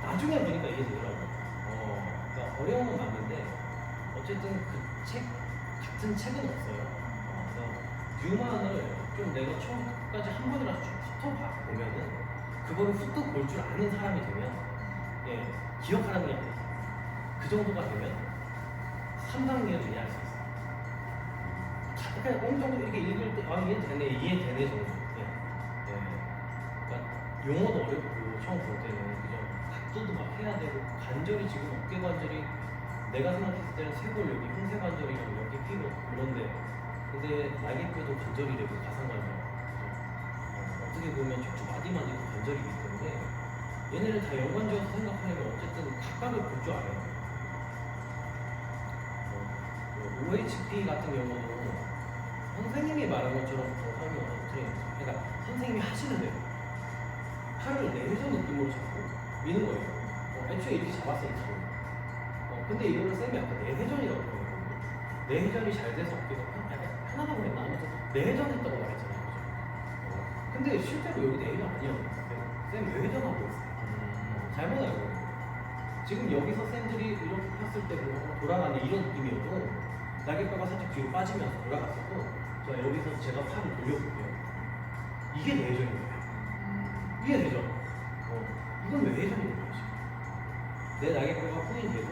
나중에 보니까 이게 되더라고요. 그러니까 어려운 건 맞는데 어쨌든 그 책 같은 책은 없어요. 그래서 뉴만을 좀 내가 처음까지 한 번이라도 쭉 훑어보면은 그거를 훅 볼 줄 아는 사람이 되면 기억하라는 게 아니에요. 그 정도가 되면 3단계를 이해할 수 있어요. 그러니까 어느 정도 이렇게 읽을 때 이해되네 정도. 그러니까 용어도 어렵고 처음 볼 때는 그죠? 각도도 막 해야 되고 관절이 지금 어깨 관절이 내가 생각했을 때는 쇄골 여기 흉쇄 관절이랑 여기 피고 그런데 근데 날개뼈도 관절이래고 가상 관절. 어떻게 보면 척추 마디마디도 관절이기 때문에 얘네를 다 연관지어서 생각하려면 어쨌든 각각을 볼 줄 알아야 돼요. OHP 같은 경우도 선생님이 말한 것처럼 설명 트레이닝 잡았어 이 친구. 근데 이거를 쌤이 아까 내회전이라고 표현했거든요. 내회전이 잘 돼서 어깨가 약간 편하다고 그랬나? 아무튼 내회전했다고 말했잖아요. 그죠? 근데 실제로 여기 내회전 아니었는데 쌤 외회전하고 있어요. 잘못 알고 있는 거예요. 지금 여기서 쌤들이 이렇게 폈을 때 보면 돌아가는 이런 느낌이어도 날개뼈가 살짝 뒤로 빠지면서 돌아갔어도 자 여기서 제가 팔을 돌려볼게요. 이게 내회전인 거예요. 이게 되죠? 이건 외회전인 거예요. 지금. 내 날개뼈가 후인돼도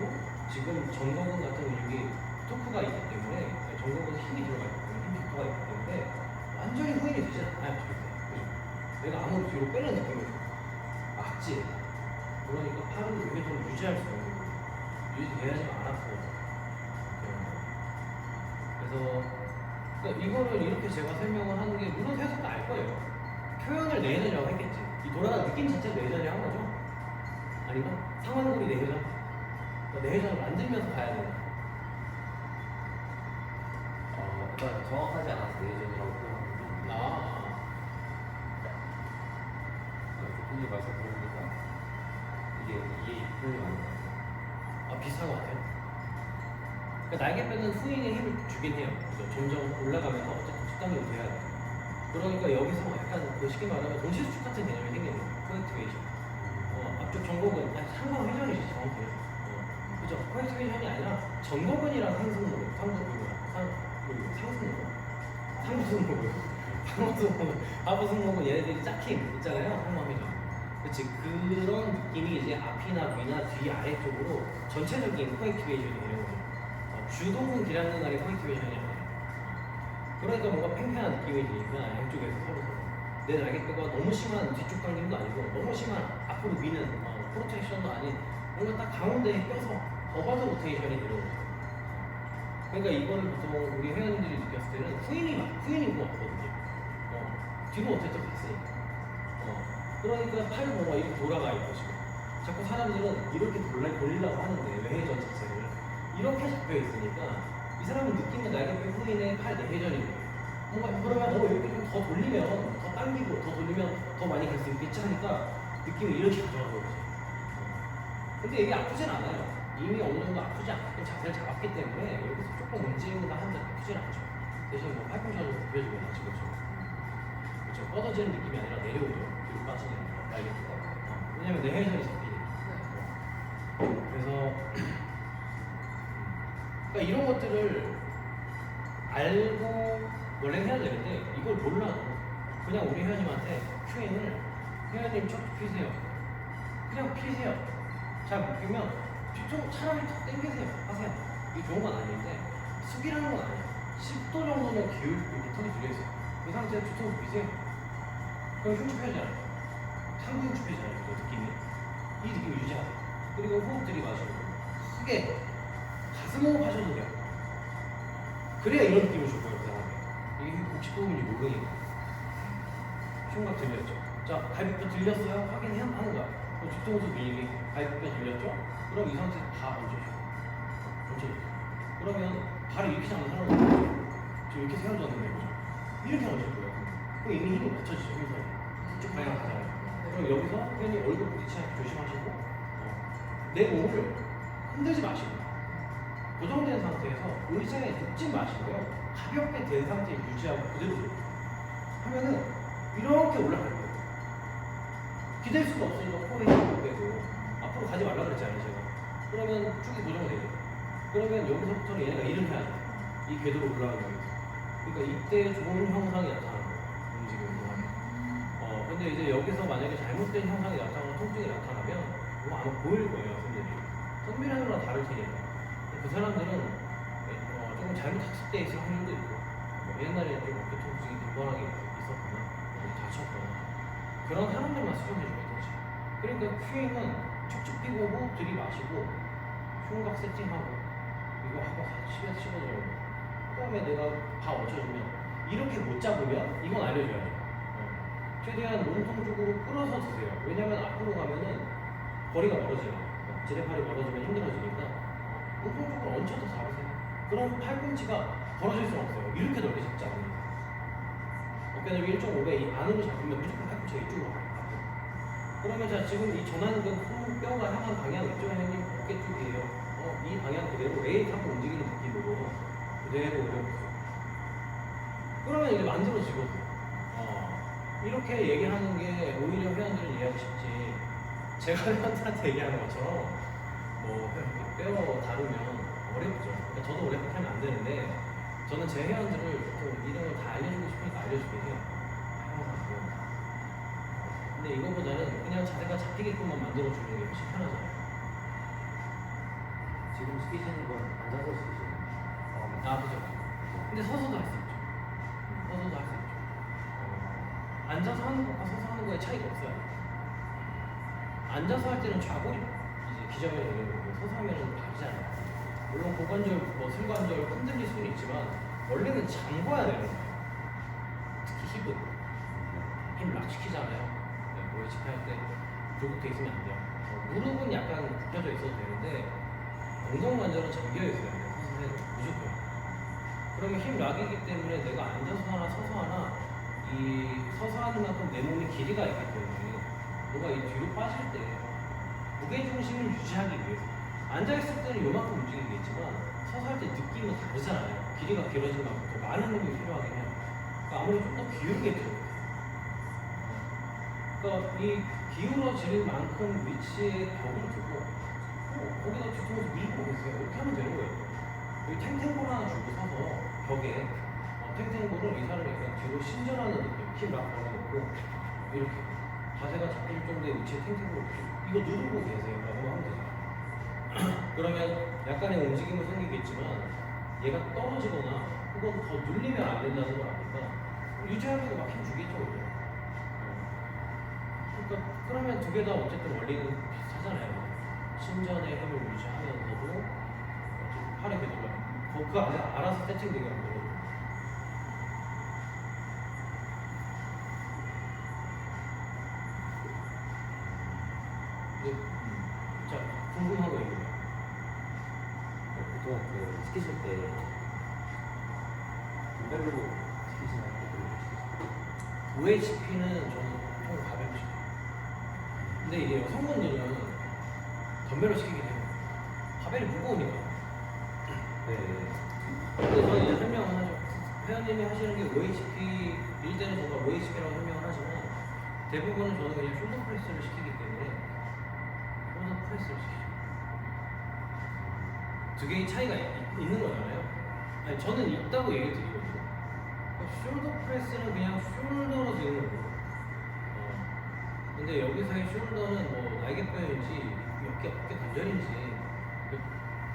지금 전거근 같은 근육이 토크가 있기 때문에 전거근에 힘이 들어가 있기 때문에 힘 빅터가 있기 때문에 완전히 후인이 되지 않아요. 절대. 그죠? 내가 아무리 뒤로 빼는 느낌이 맞지? 그러니까 팔은 외회전을 유지할 수가 있는 거예요. 유지돼야지만 알아서 그래서 그러니까 이거를 이렇게 제가 설명을 하는 게 물론 해석도 알 거예요. 표현을 내회전이라고 했겠지. 이 돌아가는 느낌 자체가 내회전이라고 한 거죠. 아닌가? 상완골이 내회전? 그러니까 내회전을 만들면서 가야 되나?
그러니까 정확하지 않아서 내전이라고 표현합니다. 대표님 말씀 들어보니까 이게 표현이 맞는 것 같아요.
비슷한 것 같아요. 그러니까 날개뼈는 후인에 힘을 주긴 해요. 그죠? 점점 올라가면서 어쨌든 측정력이 돼야 돼요. 그러니까 여기서 약간 그 쉽게 말하면 동시수축 같은 개념이 생기는 거예요. 코넥티베이션. 앞쪽 전곡은 아니 상방 회전이지 정확해요. 그죠? 코넥티베이션이 아니라 전곡은이랑 상승목은 하부승목은 얘네들이 짝힘 있잖아요. 상방 회전. 그렇지. 그런 느낌이 이제 앞이나 위나 뒤 아래쪽으로 전체적인 코넥티베이션이 되는 거죠. 주동은 기량는 날의 코넥티베이션이 아니에요. 그러니까 뭔가 팽팽한 느낌이 드니까 양쪽에서 서로 내 날개뼈가 너무 심한 뒤쪽 당김도 아니고 너무 심한 앞으로 미는 프로텍션도 아닌 뭔가 딱 가운데에 껴서 어바드 로테이션이 되는 거죠. 그러니까 이거를 보통 우리 회원님들이 느꼈을 때는 후인인 것 같거든요. 뒤로 어쨌든 갔으니까. 그러니까 팔을 뭔가 이렇게 돌아가 있고 지금 자꾸 사람들은 이렇게 돌리려고 하는데 외회전 자체를 이렇게 잡혀 있으니까 이 사람은 느끼는 날개뼈 후인의 팔 내회전인 거예요. 뭔가 그러면 이렇게 좀 더 돌리면 더 당기고 더 돌리면 더 많이 갈 수 있겠지 하니까 느낌이 이렇게 가져가는 거지. 근데 이게 아프진 않아요. 이미 어느 정도 아프지 않게끔 자세를 잡았기 때문에 여기서 조금 움직임이나 한데 아프진 않죠. 대신 뭐 팔꿈치가 좀 굽혀지거나 지금 그렇죠. 뻗어지는 느낌이 아니라 내려오죠. 뒤로 빠지는 날개뼈가. 왜냐면 내회전이 잡히니까. 그래서 그러니까 이런 것들을 알고 원래 해야 되는데 이걸 몰라도 그냥 우리 회원님한테 Q&A를 회원님 척 피세요. 그냥 피세요. 잘 못 피면 좀 차라리 더 당기세요. 하세요. 이게 좋은 건 아닌데 숙이라는 건 아니에요. 10도 정도는 기울고 이렇게 턱이 들려있어요. 그 상태에서 뒤통수 피세요. 그럼 흉추펴지잖아요. 상부 흉추펴지잖아요. 그 느낌이. 이 느낌 유지하세요. 그리고 호흡 들이마시고 크게 가슴 호흡 하셔도 돼요. 그래야 이런 느낌을 줄 거예요. 그 사람이. 이게 혹시 호흡인지 모르니까. 흉곽 들렸죠. 자, 갈비뼈 들렸어요? 확인하는 거야. 뒤통수 밀리, 갈비뼈 들렸죠? 그럼 이 상태에서 다 얹어줘. 그러면 발을 이렇게 잡는 사람은 지금 이렇게 세워졌는데, 그죠? 이렇게 얹을 거예요. 그럼 이미 힘이 받쳐지죠, 힘선이. 이쪽 방향 가잖아요. 그럼 여기서 괜히 얼굴 부딪히지 않게 조심하시고, 내 몸을 흔들지 마시고, 고정된 상태에서 의자에 눕지 마시고요. 가볍게 된 상태에 유지하고 그대로 하면은 이렇게 올라갈 거예요. 기댈 수가 없으니까 코에 힘을 빼고 앞으로 가지 말라 그랬잖아요, 제가. 그러면 축이 고정되죠. 그러면 여기서부터는 얘네가 일을 해야 돼. 이 궤도로 올라가기 위해서. 그러니까 이때 좋은 형상이 나타나는 거예요. 움직임을 통하면. 근데 이제 여기서 만약에 잘못된 형상이 나타나거나 통증이 나타나면 뭐 아마 보일 거예요, 선생님들이. 선비라는 거랑 다를 테니까. 그 사람들은 조금 잘못 학습돼 있을 확률도 있고, 옛날에 좀 어깨 통증이 빈번하게 있었거나, 다쳤거나, 그런 사람들만 수정해주면 되지. 그러니까 큐잉은 척척 피고 호흡 들이마시고, 흉곽 세팅하고, 이거 하고 10에서 15분 정도. 그 다음에 내가 다 얹혀주면, 이렇게 못 잡으면 이건 알려줘야죠. 최대한 몸통 쪽으로 끌어서 드세요. 왜냐면 앞으로 가면은 거리가 멀어져요. 지뢰팔이 멀어지면 힘들어지니까. 몸통 쪽으로 얹혀서 잡으세요. 그럼 팔꿈치가 벌어질 수는 없어요. 이렇게 넓게 잡지 않으니까. 어깨는 1.5배 안으로 잡으면 무조건 팔꿈치가 이쪽으로 가요. 그러면 자 지금 이 전환근 손뼈가 향한 방향 있죠? 형님 어깨 쪽이에요. 이 방향 그대로 레일 타고 움직이는 느낌으로 그대로 올려보세요. 그러면 이제 만들어지거든요. 이렇게 얘기하는 게 오히려 회원들은 이해하기 쉽지. 제가 회원들한테 얘기하는 것처럼 뭐 이렇게 뼈 다루면 어렵죠. 그러니까 저도 오래 그렇게 하면 안 되는데 저는 제 회원들을 좀 이름을 다 알려주고 싶으니까 알려주긴 해요. 항상. 근데 이거보다는 그냥 자세가 잡히게끔만 만들어주는 게 훨씬 편하잖아요.
지금 시키시는 건 앉아서 시키시는 거예요?
그죠. 근데 서서도 할 수 있죠. 서서도 할 수 있죠. 앉아서 하는 것과 서서 하는 거에 차이가 없어요. 앉아서 할 때는 좌골이 이제 기저면이 되는 거고 서서 하면은 다르잖아요. 물론 고관절, 슬관절 흔들릴 수는 있지만 원래는 잠궈야 되는 거예요. 특히 힙은 힘 락 시키잖아요. OHP 할 때 굴곡돼 있으면 안 돼요. 무릎은 약간 굽혀져 있어도 되는데 엉덩 관절은 잠겨 있어야 돼요. 선생님 무조건. 그러면 힘 락이기 때문에 내가 앉아서 하나 서서 하나 이 서서 하는 만큼 내 몸에 길이가 있기 때문에 너가 이 뒤로 빠질 때 무게 중심을 유지하기 위해서 앉아 있을 때는 요만큼 움직이겠지만 서서 할 때 느낌은 다르잖아요. 길이가 길어진 만큼 더 많은 힘이 필요하긴 해요. 그러니까 아무래도 좀 더 기울게 그러니까 이 기울어질 만큼 위치에 벽을 두고 거기다 뒤통수 밀고 계세요. 이렇게 하면 되는 거예요. 여기 탱탱볼 하나 주고 서서 벽에 탱탱볼을 이 사람이 그냥 뒤로 신전하는 느낌, 힘 락 걸어놓고 이렇게 자세가 잡힐 정도의 위치에 탱탱볼을 이거 누르고 계세요. 라고 하면 되죠. 그러면 약간의 움직임은 생기겠지만 얘가 떨어지거나 혹은 더 눌리면 안 된다는 걸 아니까 유지하기도 막 힘 주겠죠. 그죠? 그러면 두 개 다 어쨌든 원리는 비슷하잖아요. 신전의 힘을 유지하면서도 팔에 계속 그 안에 알아서 세팅되게 만들어요. 자, 궁금한 거 얘기해요.
보통 그 시키실 때 분별로 시키시나요?
OHP는 저는 좀 가볍게 시켜요. 근데 이게 여성분들은 덤벨로 시키게 돼요. 바벨이 무거우니까.
네.
그래서 이제 설명을 하죠. 회원님이 하시는 게 OHP일 때는 정말 OHP라고 설명을 하지만 대부분은 저는 그냥 숄더 프레스를 시키기 때문에 숄더 프레스를 시키죠. 두 개의 차이가 있는 거잖아요. 아니, 저는 있다고 얘기 드리거든요. 숄더 프레스는 그냥 숄더로 드는 거고 근데 여기서의 숄더는 뭐 날개뼈인지 어깨 관절인지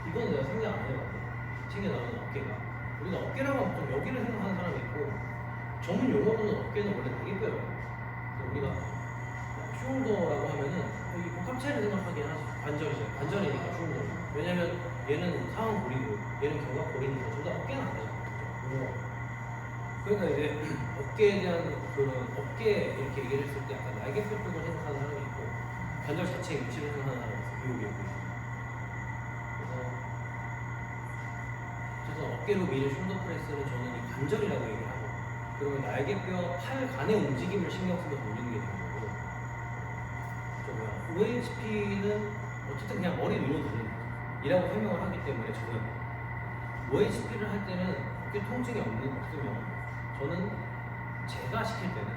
이건 내가 생각 안 해봤거든. 책에 나오는 어깨가 우리가 어깨라고 보통 여기를 생각하는 사람이 있고 전문 용어로는 어깨는 원래 날개뼈예요. 우리가 숄더라고 하면은 이 복합체를 생각하긴 하지. 관절이니까 숄더. 왜냐면 얘는 상완골이고 얘는 견갑골이니까 둘 다 어깨는 안 되잖아요. 그러니까 이제 어깨에 대한 그런 어깨 이렇게 얘기를 했을 때 약간 날개뼈 쪽을 생각하는 사람이 있고 관절 자체의 위치를 생각하는 사람이 있어요. 여기. 그래서 어깨로 미는 숄더 프레스는 저는 이 관절이라고 얘기를 하고 그러면 날개뼈 팔 간의 움직임을 신경 쓰면서 올리는 게 되는 거고 OHP는 어쨌든 그냥 머리 위로 드는 이라고 설명을 하기 때문에 저는 OHP를 할 때는 어깨 통증이 없으면 저는 제가 시킬 때는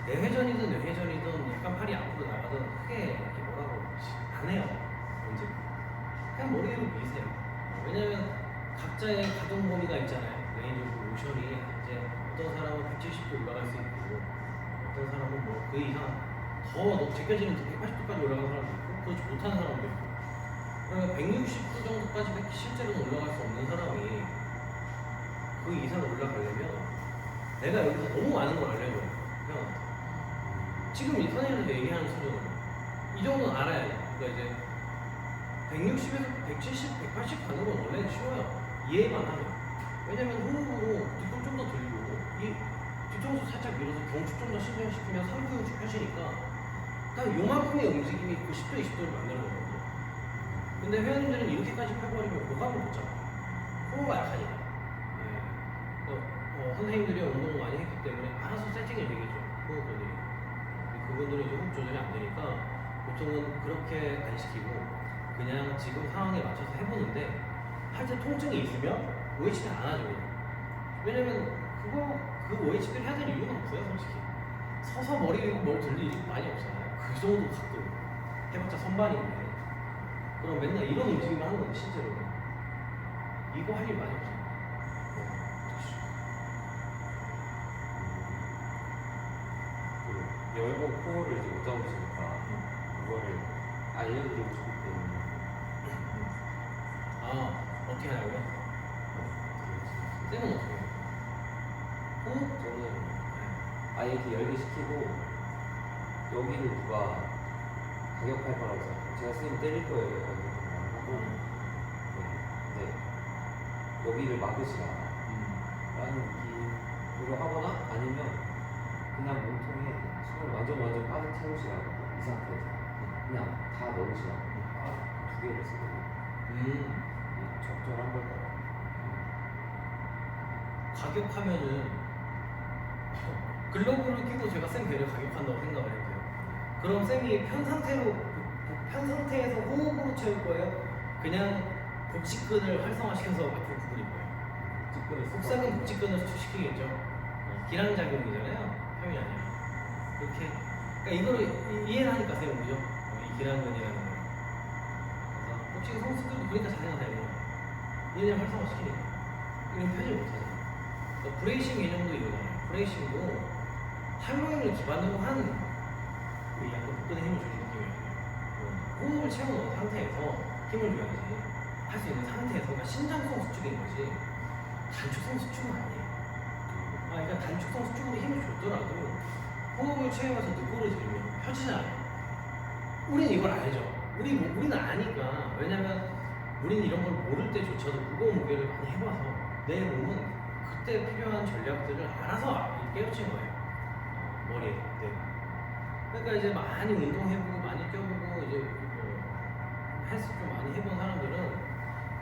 내회전이든 뇌회전이든 약간 팔이 앞으로 나가든 크게 이렇게 뭐라고 안 해요. 언제 그냥 머리 위로 미세요. 왜냐면 각자의 가동 범위가 있잖아요. 레인지 오브 모션이 이제 어떤 사람은 170도 올라갈 수 있고 어떤 사람은 뭐 그 이상 더 제껴지는 180도까지 올라가는 사람도 있고 그렇지 못하는 사람도 있고 그러면 160도 정도까지 실제로는 올라갈 수 없는 사람이 그 이상 올라가려면 내가 여기서 너무 많은 걸 알려줘요. 그냥 지금 이 선생님한테 얘기하는 수준은 이 정도는 알아야 돼. 그러니까 이제 160에서 170, 180 가는 건 원래 쉬워요. 이해만 하면. 왜냐면 호흡으로 뒤꿈 좀 더 들고 이 뒤통수 살짝 밀어서 경추 좀 더 신경시키면 상부경추 펴시니까 딱 요만큼의 움직임이 90도, 20도를 만드는 거거든요. 근데 회원님들은 이렇게까지 펴버리면 고감을 못 잡아요. 호흡가 약하니까. 선생님들이 운동을 많이 했기 때문에 알아서 세팅이 되겠죠. 호흡들이. 그분들은 이제 호흡 조절이 안 되니까 보통은 그렇게 안 시키고 그냥 지금 상황에 맞춰서 해보는데 할 때 통증이 있으면 OHP 안 하죠. 그냥. 왜냐면 그 OHP를 해야 될 이유는 없어요, 솔직히. 서서 머리 위고 뭘 들릴 일이 많이 없잖아요. 그 정도 가끔 해봤자 선반인데 그럼 맨날 이런 움직임을 하는 건데 실제로 이거 할 일 많이 없어요.
그 열고 코어를 이제 못 잡으시니까 그거를 알려드리고 싶기 때문에
아 어떻게 하냐고요? 쌤은 어떻게 해요? 호흡?
저는 아예 이렇게 열게 시키고 여기를 누가 가격할 거라고 생각해요. 제가 선생님 때릴 거예요 하고 네. 근데 여기를 막으시라 라는 느낌으로 하거나 아니면 그냥 몸통에 손을 완전 가득 채우시라고 이 상태에서 그냥 다 넣으시라고 두 개를 쓰고 이 적절한 걸 거예요.
가격하면은 글러브를 끼고 제가 쌤 배를 가격한다고 생각을 해보세요. 그럼 쌤이 편 상태에서 호흡으로 채울 거예요? 그냥 복직근을 활성화시켜서 앞으로 구부릴 거예요?
직근을
복사근 복직근을 시키겠죠. 기량작용이잖아요. 표현이 아니라. 그렇게. 그러니까 이거를 이해를 하니까 쌤은 그죠? 이 기량근이라는 거. 그래서 복직 선수들도 보니까 자세가 다 이런 거예요. 얘네 활성화시키니까. 이런 표현을 못하잖아요. 그러니까 브레이싱 개념도 이거잖아요. 브레이싱도 할로윈을 기반으로 하는 그 약간 복근에 힘을 주는 느낌이에요. 호흡을 채워놓은 상태에서 힘을 줘야지 할 수 있는 상태에서 그러니까 신장성 수축인 거지 단축성 수축은 아니에요. 그러니까 단축성 수축으로 힘을 줬더라도 호흡을 채우면서 늑골을 들면 펴지잖아요. 우린 이걸 알죠. 우리는 아니까. 왜냐면 우리는 이런 걸 모를 때조차도 무거운 무게를 많이 해봐서 내 몸은 그때 필요한 전략들을 알아서 깨우친 거예요. 머리에. 네. 그러니까 이제 많이 운동해보고 많이 뛰어보고 이제 뭐 헬스 좀 많이 해본 사람들은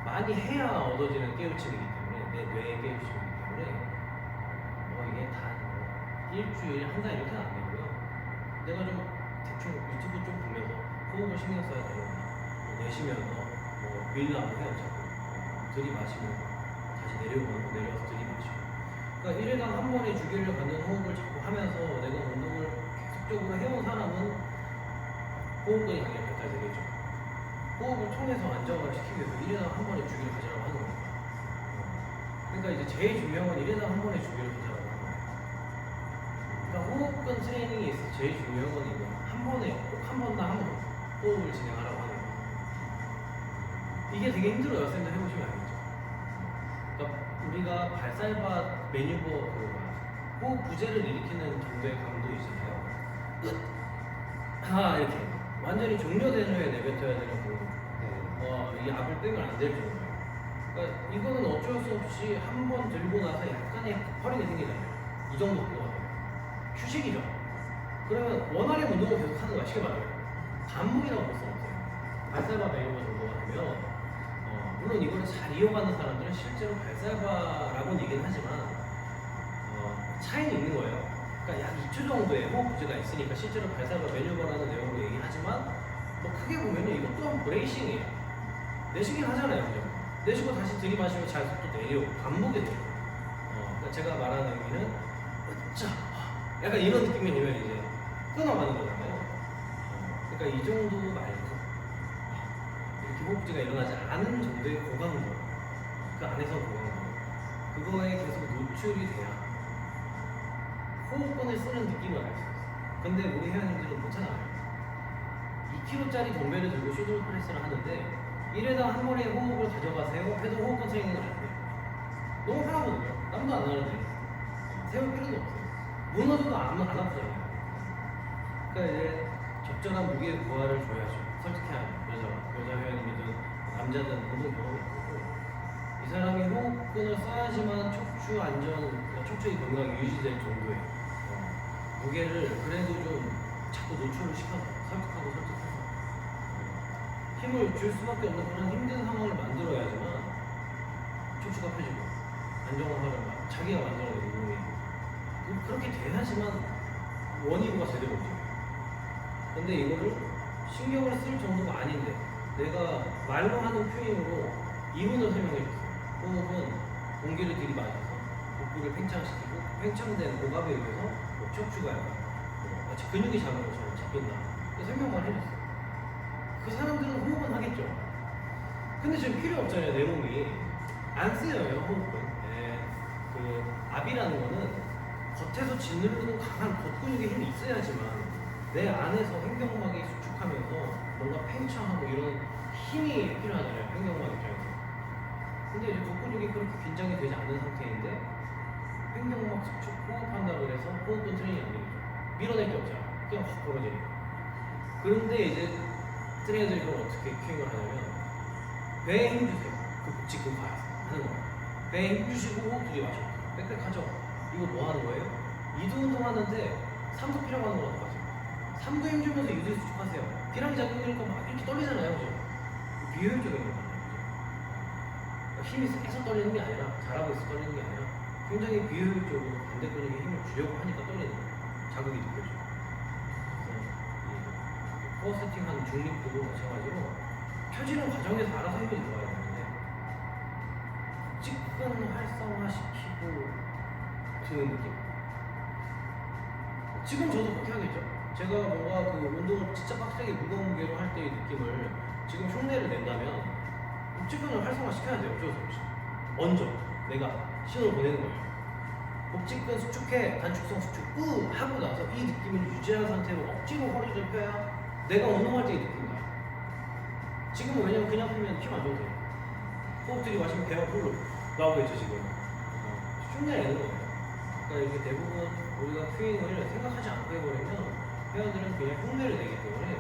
많이 해야 얻어지는 깨우침이기 때문에 내 뇌의 깨우침이기 때문에 이게 다 일주일 한 달 이렇게는 안 되고요. 내가 좀 대충 유튜브 좀 보면서 호흡을 신경 써야 되는구나. 내쉬면서 뭐 밀 한번 해요. 자꾸 들이마시면서 다시 내려오고 내려와서 들이마시고. 그러니까 1회당 한 번에 주기를 갖는 호흡을 자꾸 하면서 내가 운동을 계속적으로 해온 사람은 호흡근이 당연히 발달되겠죠. 호흡을 통해서 안정화를 시키기 위해서 1회당 한 번에 주기를 가지라고 하는 거니까. 그러니까 이제 제일 중요한 건 1회당 한 번에 주기를 가지라고 하는 거예요. 그러니까 호흡근 트레이닝에 있어서 제일 중요한 건 이거 한 번에 꼭 한 번당 한 번 호흡을 진행하라고 하는 거예요. 이게 되게 힘들어요. 쌤도 해보시면 알겠죠. 그러니까 우리가 발살바 매뉴버 호흡 부재를 일으키는 정도의 강도 있잖아요. 이렇게 완전히 종료된 후에 내뱉어야 되는 강도. 이 압을 빼면 안 될 정도예요. 그러니까 이거는 어쩔 수 없이 한 번 들고 나서 약간의 허리가 생기잖아요. 이 정도 강도가 돼요. 휴식이죠. 그러면 원활히 운동을 계속 하는 거야. 쉽게 말하면 반복이라고 볼 수는 없어요. 발살바 매뉴버 정도가 되면 물론 이거를 잘 이어가는 사람들은 실제로 발살바라고는 얘기는 하지만 차이는 있는 거예요. 그러니까 약 2초 정도의 호흡 부재가 있으니까 실제로 발살바 매뉴버라는 내용으로 얘기하지만 뭐 크게 보면은 이것 또한 브레이싱이에요. 내쉬긴 하잖아요, 그죠? 내쉬고 다시 들이마시고 잘 또 내려오고 반복이 돼요. 그러니까 제가 말하는 의미는 약간 이런 느낌이 되면 이제 끊어가는 거잖아요. 그러니까 이 정도 말고 이렇게 호흡 부재가 일어나지 않은 정도의 고강도, 그 안에서 고강도, 그거에 계속 노출이 돼야 호흡권을 쓰는 느낌을 알 수 있어요. 근데 우리 회원님들은 못하잖아요. 2kg짜리 덤벨을 들고 숄더 프레스를 하는데 1회당 한 번에 호흡을 가져가세요. 해도 호흡권 트레이닝은 안 돼요. 너무 편하거든요. 땀도 안 나는데 세울 필요도 없어요. 무너져도 안 아프잖아요. 그러니까 이제 적절한 무게 부하를 줘야죠. 설득해야 해요. 여자 회원님이든 남자든 운동 경험이 있고 이 사람이 호흡근을 써야지만 척추 안전, 척추의 건강이 유지될 정도의 무게를 그래도 좀 자꾸 노출을 시켜서 설득해서 힘을 줄 수밖에 없는 그런 힘든 상황을 만들어야지만 척추가 펴지고 안정화를 자기가 만들어내는 몸이 그렇게 돼야지만 원이고가 제대로 움직여요. 근데 이거를 신경을 쓸 정도가 아닌데 내가 말로 하는 표현으로 이론을 설명해 줬어요. 호흡은 공기를 들이마셔서 복부를 팽창시키고 팽창된 고갑에 의해서 뭐 척추가 약간 마치 근육이 잡은 것처럼 잡힌다. 설명만 해줬어요. 그 사람들은 호흡은 하겠죠. 근데 지금 필요 없잖아요. 내 몸이 안 쓰여요. 호흡은. 네. 그 압이라는 거는 겉에서 짓누르는 강한 겉근육의 힘이 있어야지만 내 안에서 횡격막이 수축하면서 뭔가 팽창하고 이런 힘이 필요하잖아요. 횡격막 입장에서. 근데 이제 겉근육이 그렇게 긴장이 되지 않는 상태인데 횡격막 수축 호흡한다고 해서 호흡은 트레이닝 안 되겠죠. 밀어낼 게 없잖아. 그냥 확 벌어지니까. 그런데 이제 트레이너들이 그럼 어떻게 큐잉을 하냐면 배에 힘 주세요. 그 복지 그 가야 하는 거예요. 배에 힘 주시고 호흡 들이마셔. 빽빽하죠? 이거 뭐 하는 거예요? 이두 운동 하는데 3두 피라고 하는 거랑 똑같아요. 3두 힘 주면서 이두 수축하세요. 피랑이 작용되니까 막 이렇게 떨리잖아요. 그죠? 비효율적인 거잖아요. 그죠? 힘이 세서 떨리는 게 아니라 잘하고 있어 떨리는 게 아니라 굉장히 비효율적으로 반대 근육에 힘을 주려고 하니까 떨리는 거예요. 자극이 느껴져요. 코어 세팅하는 중립도 마찬가지로 펴지는 과정에서 알아서 힘이 들어가야 되는데 복직근 활성화시키고 드는 느낌? 지금 저도 그렇게 하겠죠. 제가 뭔가 그 운동을 진짜 빡세게 무거운 무게로 할 때의 느낌을 지금 흉내를 낸다면 복직근을 활성화시켜야 돼요. 어쩔 수 없이. 먼저 내가 신호를 보내는 거예요. 복직근 수축해, 단축성 수축 하고 나서 이 느낌을 유지한 상태로 억지로 허리를 펴야 내가 운동할 때의 느낌이야. 지금은 왜냐면 그냥 펴면 힘 안 줘도 돼요. 호흡 들이마시면 배가 홀로 나오겠죠 지금. 흉내 내는 거예요. 그러니까 이렇게 대부분 우리가 큐잉을 생각하지 않고 해버리면 회원들은 그냥 흉내를 내기 때문에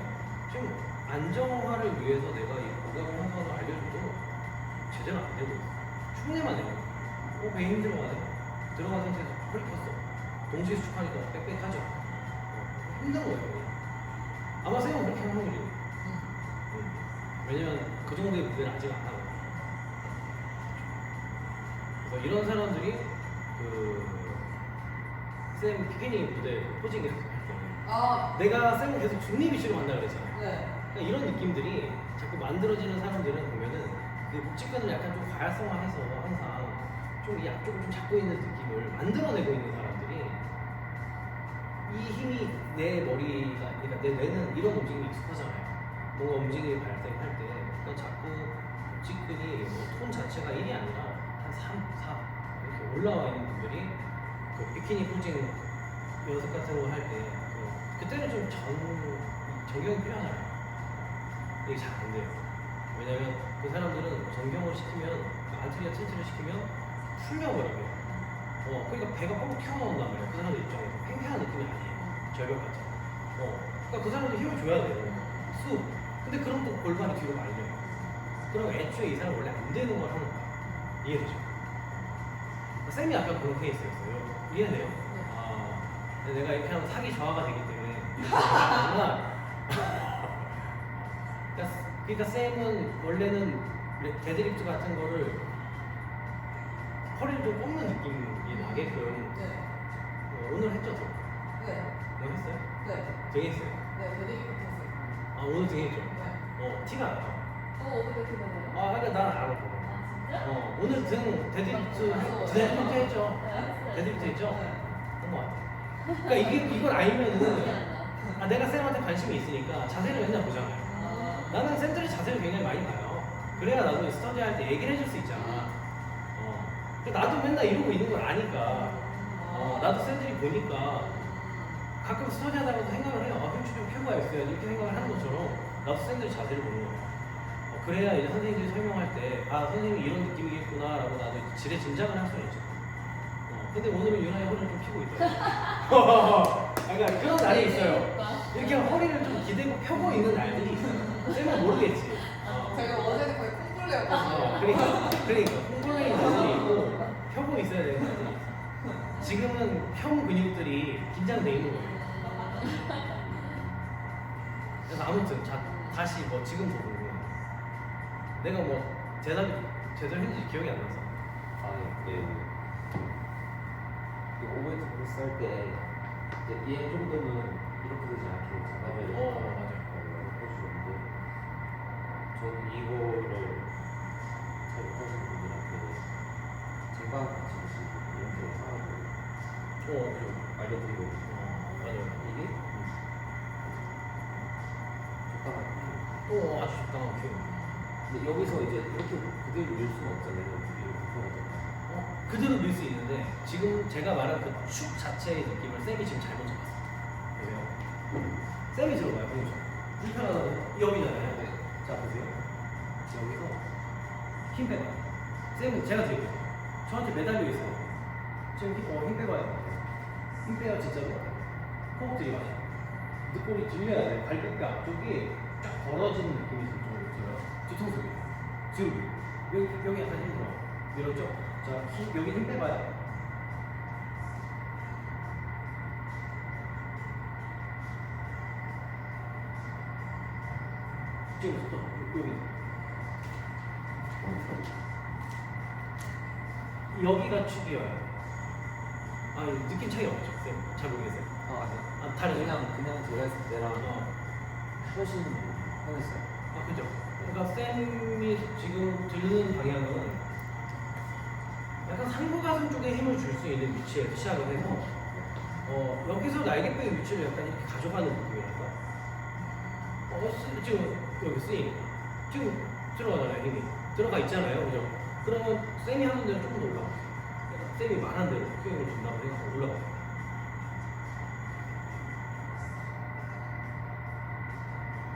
좀 안정화를 위해서 내가 이 고갑을 형성을 알려줘도 제대로 안 되고 흉내만 내는 거예요. 배에 힘 들어가네. 들어간 상태에서 허리 폈어. 동시에 수축하니까 빽빽하죠. 힘든 거예요. 그냥. 아마 쌤은 그렇게 할 확률이. 왜냐면 그 정도의 무게는 아직 안 하고. 그래서 이런 사람들이 쌤 피기니 무대 포징 계속 할 때는 내가 쌤을 계속 중립이치로 만나야 그랬잖아요.
네.
그러니까 이런 느낌들이 자꾸 만들어지는 사람들은 보면은 그 복직근을 약간 좀 과활성화해서 항상 좀 이 앞쪽을 좀 잡고 있는 느낌을 만들어내고 있는 사람들이 이 힘이 내 머리가, 그러니까 내 뇌는 이런 움직임이 익숙하잖아요. 뭔가 움직임이 발생할 때 그냥 자꾸 복직근이 톤 자체가 1이 아니라 한 3, 4 이렇게 올라와 있는 분들이 그 비키니 포징 연습 같은 거 할 때 그때는 좀 정경이 필요하잖아요. 이게 잘 안 돼요. 왜냐면 그 사람들은 정경을 시키면 안트리아 틴트를 시키면 풀려버려요. 그러니까 배가 뻥 튀어나온단 말이에요. 그 사람들 입장에서 팽팽한 느낌이 아니에요. 절벽 같죠. 그러니까 그 사람들 힘을 줘야 돼요. 쑥. 근데 그럼 또 골반이 뒤로 말려요. 그럼 애초에 이 사람 원래 안 되는 걸 하는 거야. 이해되죠? 쌤이 아까 그런 케이스였어요. 이해돼요? 근데 내가 이렇게 하면 사기 저하가 되기 때문에 이렇게 하지만 그러니까 쌤은 원래는 데드리프트 같은 거를 허리를 좀 꺾는 느낌이 나게끔 오늘 했죠?
네.
오늘 했어요?
네.
등했어요?
네. 데드리프트 했어요.
오늘 등했죠?
네.
티가 나요.
어떻게 되나요?
그러니까 난 알아.
진짜?
오늘 등 데드리프트 했죠? 데드리프트 했죠? 한거 같아. 그러니까 이걸 알면은 내가 쌤한테 관심이 있으니까 자세를 맨날 보잖아요. 나는 쌤들이 자세를 굉장히 많이 봐요. 그래야 나도 스터디 할 때 얘기를 해줄 수 있잖아. 나도 맨날 이러고 있는 걸 아니까. 나도 쌤들이 보니까 가끔 스터디 하다가도 생각을 해요. 흉추 좀 펴고 있어야지 이렇게 생각을 하는 것처럼 나도 쌤들이 자세를 보는 거예요. 그래야 이제 선생님들이 설명할 때 선생님이 이런 느낌이겠구나 라고 나도 지레 짐작을 할 수는 있죠. 근데 오늘은 유난히 허리를 좀 펴고 있더라고요. 그러니까 그런 날이 있어요. 이렇게 허리를 좀 기대고 펴고 있는 날들이 있어요. 쌤은 모르겠지.
제가 어제는 거의 콩불레였거든요.
그러니까 콩골레인 날들이 있고 펴고 있어야 되는 날들이 있어요. 지금은 형 근육들이 긴장돼 있는 거예요. 그래서 아무튼 다시 지금 보고 내가 대답이 제대로 했는지 기억이 안 나서.
그 오버헤드 프레스 할 때 근데 얘 정도는 이렇게 되지 않게 잡아줘야 되니까
맞아요.
해주는데 저는 이거를 잘 못하시는 분들한테 쟁반 같이 이렇게 하라고
그죠.
알려드리고 있어요.
맞아요.
이게 적당한
아주 적당한 표현.
근데 여기서 이제 이렇게 그대로 밀 수는 없잖아요. 이렇게 불편하잖아요.
그대로 밀 수 있는데 지금 제가 말한 그 축 자체의 느낌을 쌤이 지금 잘못 잡았어요. 보세요. 쌤이 들어가요. 보세요. 불편하다고 여기잖아요.
네.
자 보세요. 여기서 힘 빼봐요. 쌤은 제가 드릴게요. 저한테 매달려 있어요. 지금 힘 빼봐요. 힘 빼요 진짜로. 호흡 들이마셔. 늑골이 들려야 돼요. 발끝뼈 앞쪽이 쫙 벌어지는 느낌이 좀 들어요. 뒤통수 뒤로 여기 약간 힘 들어. 밀었죠? 자 여기 힘 빼봐요. 지금부터 여기가 축이어요. 느낌 차이 없죠? 쌤? 잘 모르겠어요.
아니요.
다르죠?
그냥 제가 했을 때랑 훨씬 편했어요.
그죠? 그러니까 쌤이 지금 들는 방향은 약간 상부가슴 쪽에 힘을 줄 수 있는 위치에서 시작을 해서 여기서 날개뼈의 위치를 약간 이렇게 가져가는 느낌이랄까? 지금 여기 스윙 지금 들어가잖아요. 힘이 들어가 있잖아요. 그죠? 그러면 쌤이 하는 대로 조금 더 올라가요. 쌤이 말한 대로 스윙을 준다고 해서 올라가요.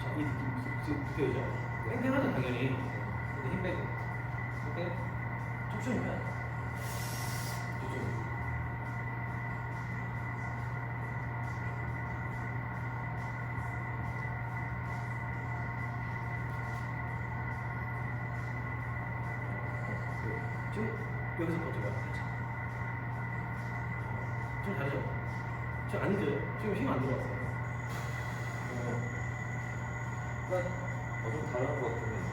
자, 이 느낌 느껴지죠? 팽팽하죠 당연히. 근데 힘 빼고 힘 빼고 천천히 해야 돼. 지금 여기서 버텨봐요. 좀 다르죠? 지금 안 힘들어요? 지금 힘 안 들어왔어요.
좀 다른 것 같긴 해요.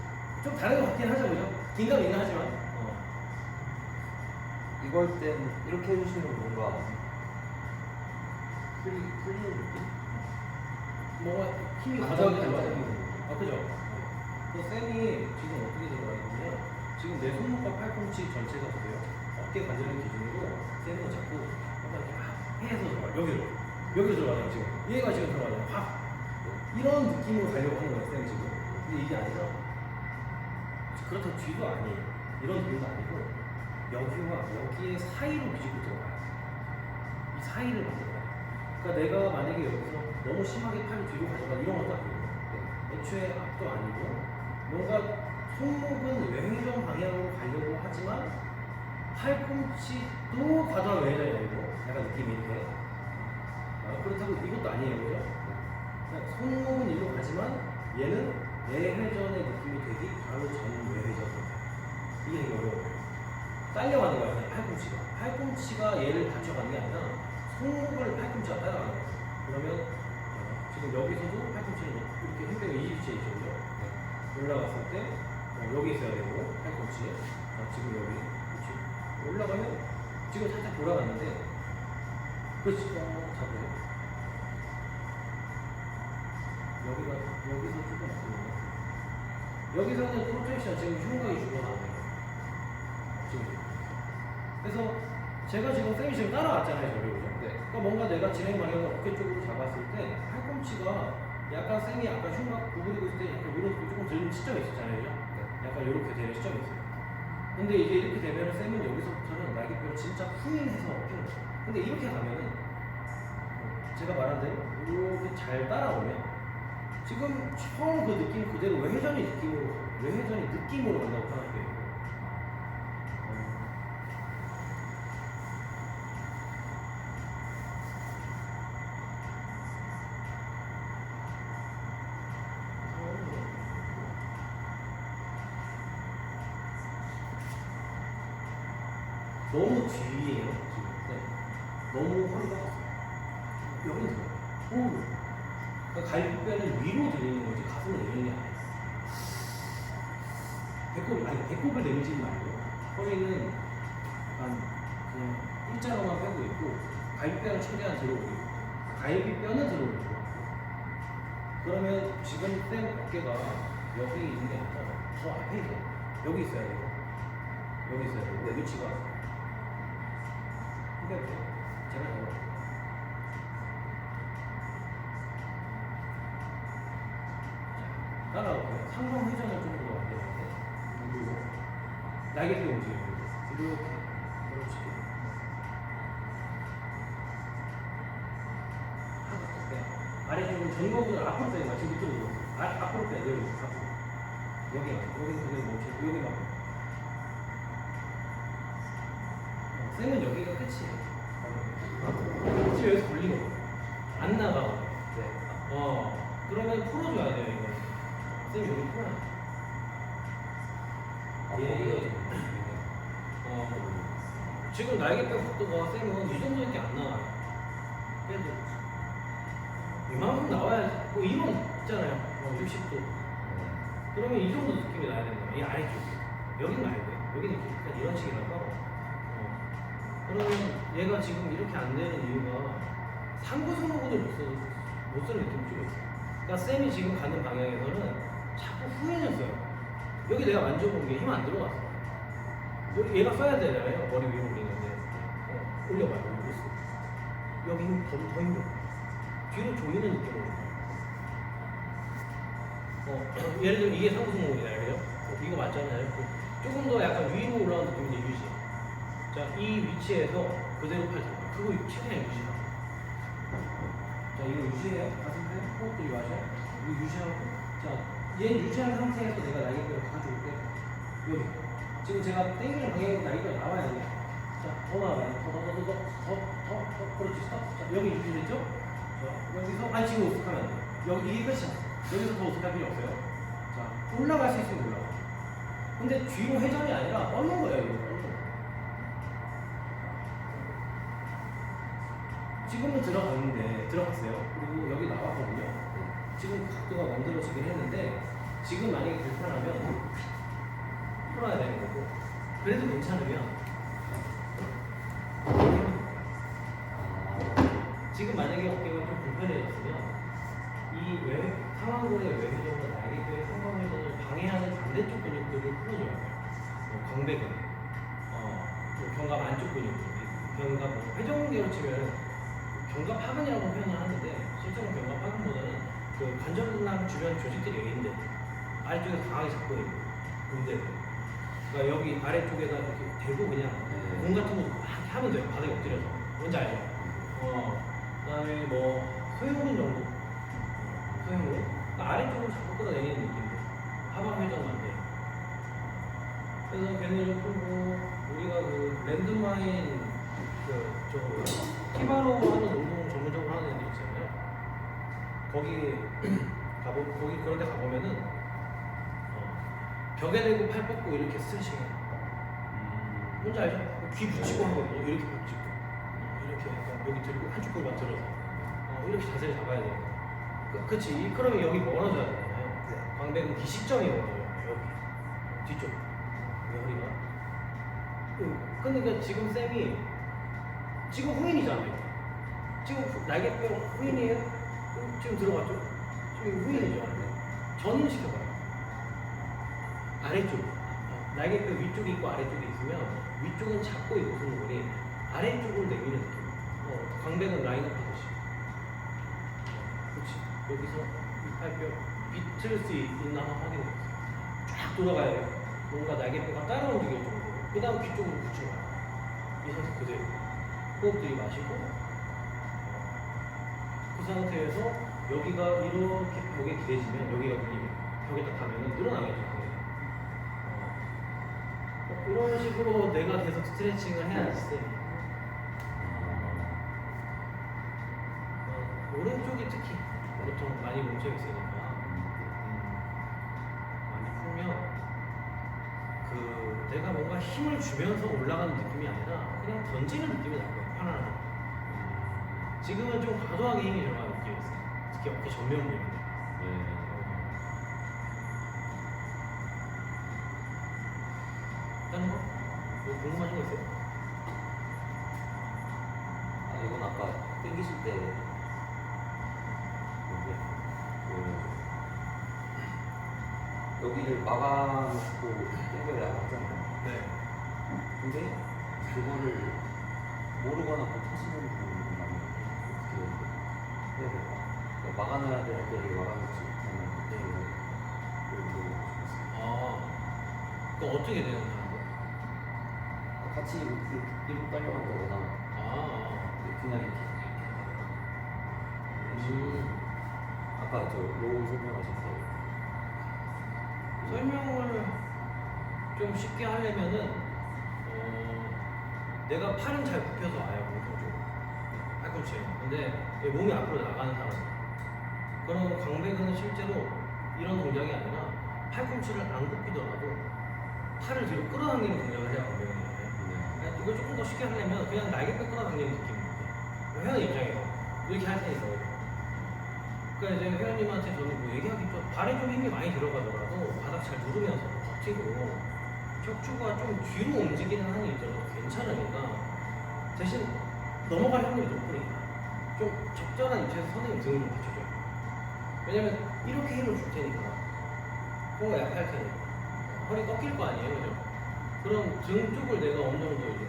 좀 다른 것 같긴 하죠, 그죠? 긴가민가 하지만.
이걸 땐 이렇게 해주시면 뭔가 풀리는 느낌?
뭔가 힘이 가져가게 들어가요. 그죠? 그 쌤이 지금 어떻게 들어가 있냐면 지금 내 손목과 팔꿈치 전체가 보세요. 어깨 관절을 기준으로 쌤은 자꾸 뭔가 이렇게 해서 들어가요. 여기로 들어가요, 지금. 얘가 지금 들어가요. 확! 이런 느낌으로 가려고 하는 거예요, 쌤 지금. 근데 이게 아니라 그렇다고 뒤도 아니에요. 이런 느낌도 아니고 여기와 여기의 사이로 비집고 들어가요. 이 사이를 만들어요. 그러니까 내가 만약에 여기서 너무 심하게 팔을 뒤로 가져가 이런 것도 아니고 애초에 앞도 아니고 뭔가 손목은 외회전 방향으로 가려고 하지만 팔꿈치도 과도한 외회전이 아니고 약간 느낌이 이렇게 그렇다고 이것도 아니에요, 그죠? 그러니까 손목은 이리로 가지만 얘는 내회전의 느낌이 되기 바로 전 외회전 이게 되게 어려워요. 딸려가는 거야, 그냥 팔꿈치가 얘를 받쳐가는 게 아니라 손목을 팔꿈치가 따라가는 거야. 그러면 지금 여기서도 팔꿈치를 이렇게 힘빼고 이 위치에 있죠, 그죠? 올라갔을 때 여기 있어야 되고 팔꿈치 지금 여기 그렇지. 올라가면 지금 살짝 돌아갔는데 그렇지. 잡아요. 여기서 조금 여기서는 프로텍션 지금 흉곽이 죽어나와요. 지금. 그래서 제가 지금 쌤이 지금 따라왔잖아요, 저를. 그죠?
네.
그러니까 뭔가 내가 진행 방향을 어깨 쪽으로 잡았을 때 팔꿈치가 약간 쌤이 아까 흉곽 구부리고 있을 때 약간 이런 조금 들리는 시점이 있었잖아요, 그죠?
네.
약간 이렇게 되는 시점이 있어요. 근데 이게 이렇게 되면 쌤은 여기서부터는 날개뼈를 진짜 후인해서 끼는 거예요. 근데 이렇게 가면은 제가 말한 대로 이렇게 잘 따라오면 지금 처음 그 느낌 그대로 외회전이 느낌으로 간다고 생각해요. 너무 뒤에요 지금. 네. 너무 허리가 여기 들어요. 그러니까 갈비뼈는 위로 들리는 거지 가슴을 내리는 게 아니에요. 배꼽을 내리지는 말고 허리는 약간 그냥 일자로만 펴고 있고 갈비뼈는 최대한 들어 올리고 갈비뼈는 들어올 것 같고. 그러면 지금 쌤 어깨가 여기 있는 게 아니라 더 앞에 있어. 여기 있어야 돼요. 여기 있어야 돼요. 근데 위치가 이게 어때요? 제가 이거 따라올게요. 상동 회전을 좀 더 만들었는데 그리고 날개뼈 움직여요. 이렇게 그렇지. 아래쪽은 전거보다 앞으로 빼는 거야. 지금 이쪽으로. 앞으로 빼야 돼. 여기 앞으로. 여기만. 여기서 그냥 멈추고 여기만. 쌤은 여기가 끝이에요. 지금 여기서 걸리거든. 안 나가고.
네.
그러면 풀어줘야 돼요, 이거. 쌤 여기 풀어야 돼. 예. 지금 날개뼈 각도가 쌤은 이 정도밖에 안 나와요. 그래도 이만큼 나와야 뭐 이런 있잖아요. 60도. 그러면 이 정도 느낌이 나야 되는 거야. 이 아래쪽에. 여기는 말고 여기는 약간 이런 식이라서. 그러면 얘가 지금 이렇게 안 되는 이유가 상부승모근을 못 쓰는 느낌이 좀 있어요. 그러니까 쌤이 지금 가는 방향에서는 자꾸 후회했어요. 여기 내가 만져본 게 힘 안 들어갔어. 여기 얘가 써야 되잖아요. 머리 위로 올리는데. 올려봐요. 올렸어. 여기 힘 더 힘들어. 뒤로 조이는 느낌으로. 예를 들면 이게 상부승모근이잖아요. 그죠? 이거 맞잖아요. 조금 더 약간 위로 올라오는 느낌인데 유지. 자, 이 위치에서 그대로 팔 잡아. 그거 최대한 유지하고. 자, 이거 유지해요. 가슴 펴. 호흡 들이마셔요. 이거 유지하고. 자, 얘 유지한 상태에서 내가 날개뼈를 가져올 때 여기. 지금 제가 땡기는 방향으로 날개뼈가 나와야 돼요. 자, 더 나와요. 더. 그렇지. 스톱. 자, 여기 유지됐죠? 자, 여기서, 지금 우습하면 안 돼요. 여기 이게 끝이야. 여기서 더 우습할 필요 없어요. 자, 올라갈 수 있으면 올라가. 근데 뒤로 회전이 아니라 뻗는 거예요, 이거. 지금은 들어갔어요. 그리고 여기 나왔거든요. 지금 각도가 만들어지긴 했는데 지금 만약에 불편하면 풀어야 되는 거고 그래도 괜찮으면 지금 만약에 어깨가 좀 불편해졌으면 이 상완골의 외회전과 날개뼈의 상방회전을 방해하는 반대쪽 근육들을 풀어줘야 돼요. 광배근, 견갑 안쪽 근육들, 견갑 회전근개로 치면 견갑하근이라고 표현을 하는데 실제로 견갑하근보다는 그 관절낭 주변 조직들이 여기인데 아래쪽에 강하게 잡고 있는 근데 그러니까 여기 아래쪽에다 이렇게 대고 그냥 공 같은 거 막 하면 돼요. 바닥에 엎드려서. 뭔지 알죠? 그다음에 뭐 소형근 정도. 소형근. 그러니까 아래쪽으로 자꾸 끌어내리는 느낌이에요. 하방 회전만 돼요. 그래서 걔는 좀 풀고 우리가 그 랜드마인 키바로 하는 운동 전문적으로 하는 애들 있잖아요. 거기 그런 데 가보면은 벽에 대고 팔 뻗고 이렇게 스트레칭해요. 뭔지 알죠? 귀 붙이고 하거든요. 이렇게 붙이고 이렇게 약간 여기 들고 한쪽 골반 들어서 이렇게 자세를 잡아야 돼요. 그치? 그러면 여기 멀어져야 되잖아요.
네.
광배근 기식점이 멀어져요. 여기 뒤쪽 허리가. 그러니까 지금 쌤이 지금 후인이잖아요. 지금 날개뼈 후인이에요? 지금 들어갔죠? 지금 후인이죠. 전을 시켜봐요. 아래쪽. 날개뼈 위쪽이 있고 아래쪽에 있으면 위쪽은 잡고 있고 승모근이 아래쪽으로 내미는 느낌. 광배근 라인업 하듯이. 그렇지. 여기서 이팔뼈 비틀 수 있나 한번 확인해보세요. 쫙 돌아가야 돼요. 뭔가 날개뼈가 따라 움직일 정도로. 그 다음 귀 쪽으로 붙여봐요. 이 상태 그대로. 호흡 들이마시고 그 상태에서 여기가 이렇게 벽에 기대지면 여기가 눌리면 벽에 딱 가면 늘어나겠죠. 이런 식으로 내가 계속 스트레칭을 해야지. 오른쪽이 특히 보통 많이 뭉쳐 있으니까 많이 풀면 내가 뭔가 힘을 주면서 올라가는 느낌이 아니라 그냥 던지는 느낌이 날 거예요. 편안하게. 지금은 좀 과도하게 힘이 들어가는 느낌이 있어요. 특히 어깨 전면 부분인데. 다른 거? 뭐 궁금하신 거 있어요?
이건 아까 땡기실 때 여기를 막아놓고 땡겨야 하잖아요.
네.
근데 그거를 모르거나 못하시는 분이라면 어떻게 해야 될까? 그러니까 막아놔야 될 때를 막아놓지 못하는 분들을 물어보고 싶었어요.
아, 그럼 어떻게 되는 거예요?
같이 이렇게 뒤로 딸려간다거나 그냥 이렇게 아까 저 로우 설명하셨어요.
설명을 좀 쉽게 하려면은 내가 팔은 잘 굽혀서 와요, 공통적으로 팔꿈치에. 근데 내 몸이 앞으로 나가는 사람. 그럼 광배근은 실제로 이런 동작이 아니라 팔꿈치를 안 굽히더라도 팔을 뒤로 끌어당기는 동작을 해야 광배근이에요. 그러니까 이걸 조금 더 쉽게 하려면 그냥 날개뼈 끌어당기는 느낌입니다. 회원 입장에서 이렇게 할 테니까. 그러니까 이제 회원님한테 저는 뭐 얘기하기 좀 발에 좀 힘이 많이 들어가더라도 바닥 잘 누르면서 버티고 척추가 좀 뒤로 움직이는 한이 있어도 괜찮으니까 대신 넘어갈 확률이 높으니까 좀 적절한 위치에서 선생님 등을 좀 받쳐줘요. 왜냐면 이렇게 힘을 줄 테니까 코가 약할 테니까 허리 꺾일 거 아니에요, 그죠? 그럼 등 쪽을 내가 어느 정도 이제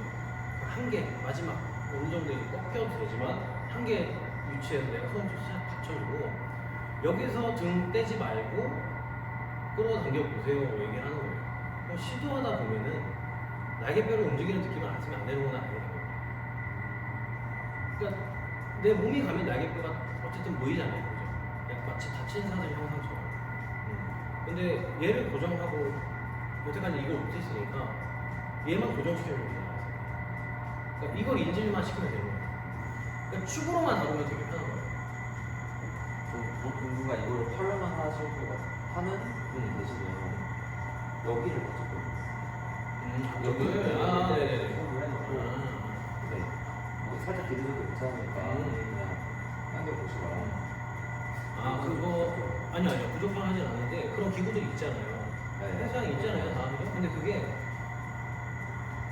한 개 마지막 어느 정도 이제 꺾여도 되지만 한 개 위치에서 내가 손 좀 살짝 받쳐주고 여기서 등 떼지 말고 끌어당겨 보세요 얘기를 하는 거예요. 그럼 시도하다 보면은 날개뼈를 움직이는 느낌을 안 쓰면 안 되는 건 아니에요. 그러니까 내 몸이 가면 날개뼈가 어쨌든 보이잖아요, 그죠? 약간 마치 다친 사람 형상처럼. 근데 얘를 고정하고 여태까지 이걸 못했으니까 얘만 고정시켜주면 되잖아요. 그러니까 이걸 인질만 시키면 되는 거예요. 그러니까 축으로만 다루면 되게 편한 거예요.
누군가 이걸 컬러만 하실 거 하는 분이 계시면 여기를 맞췄거든요.
여기를 네네네.
손을 해놓고 네. 뭐 살짝 기르셔도 괜찮으니까 그냥 당겨보시거나
그거 아니요 부족한 하진 않는데 그런 기구들이 있잖아요.
네.
세상에 있잖아요, 다. 그죠? 근데 그게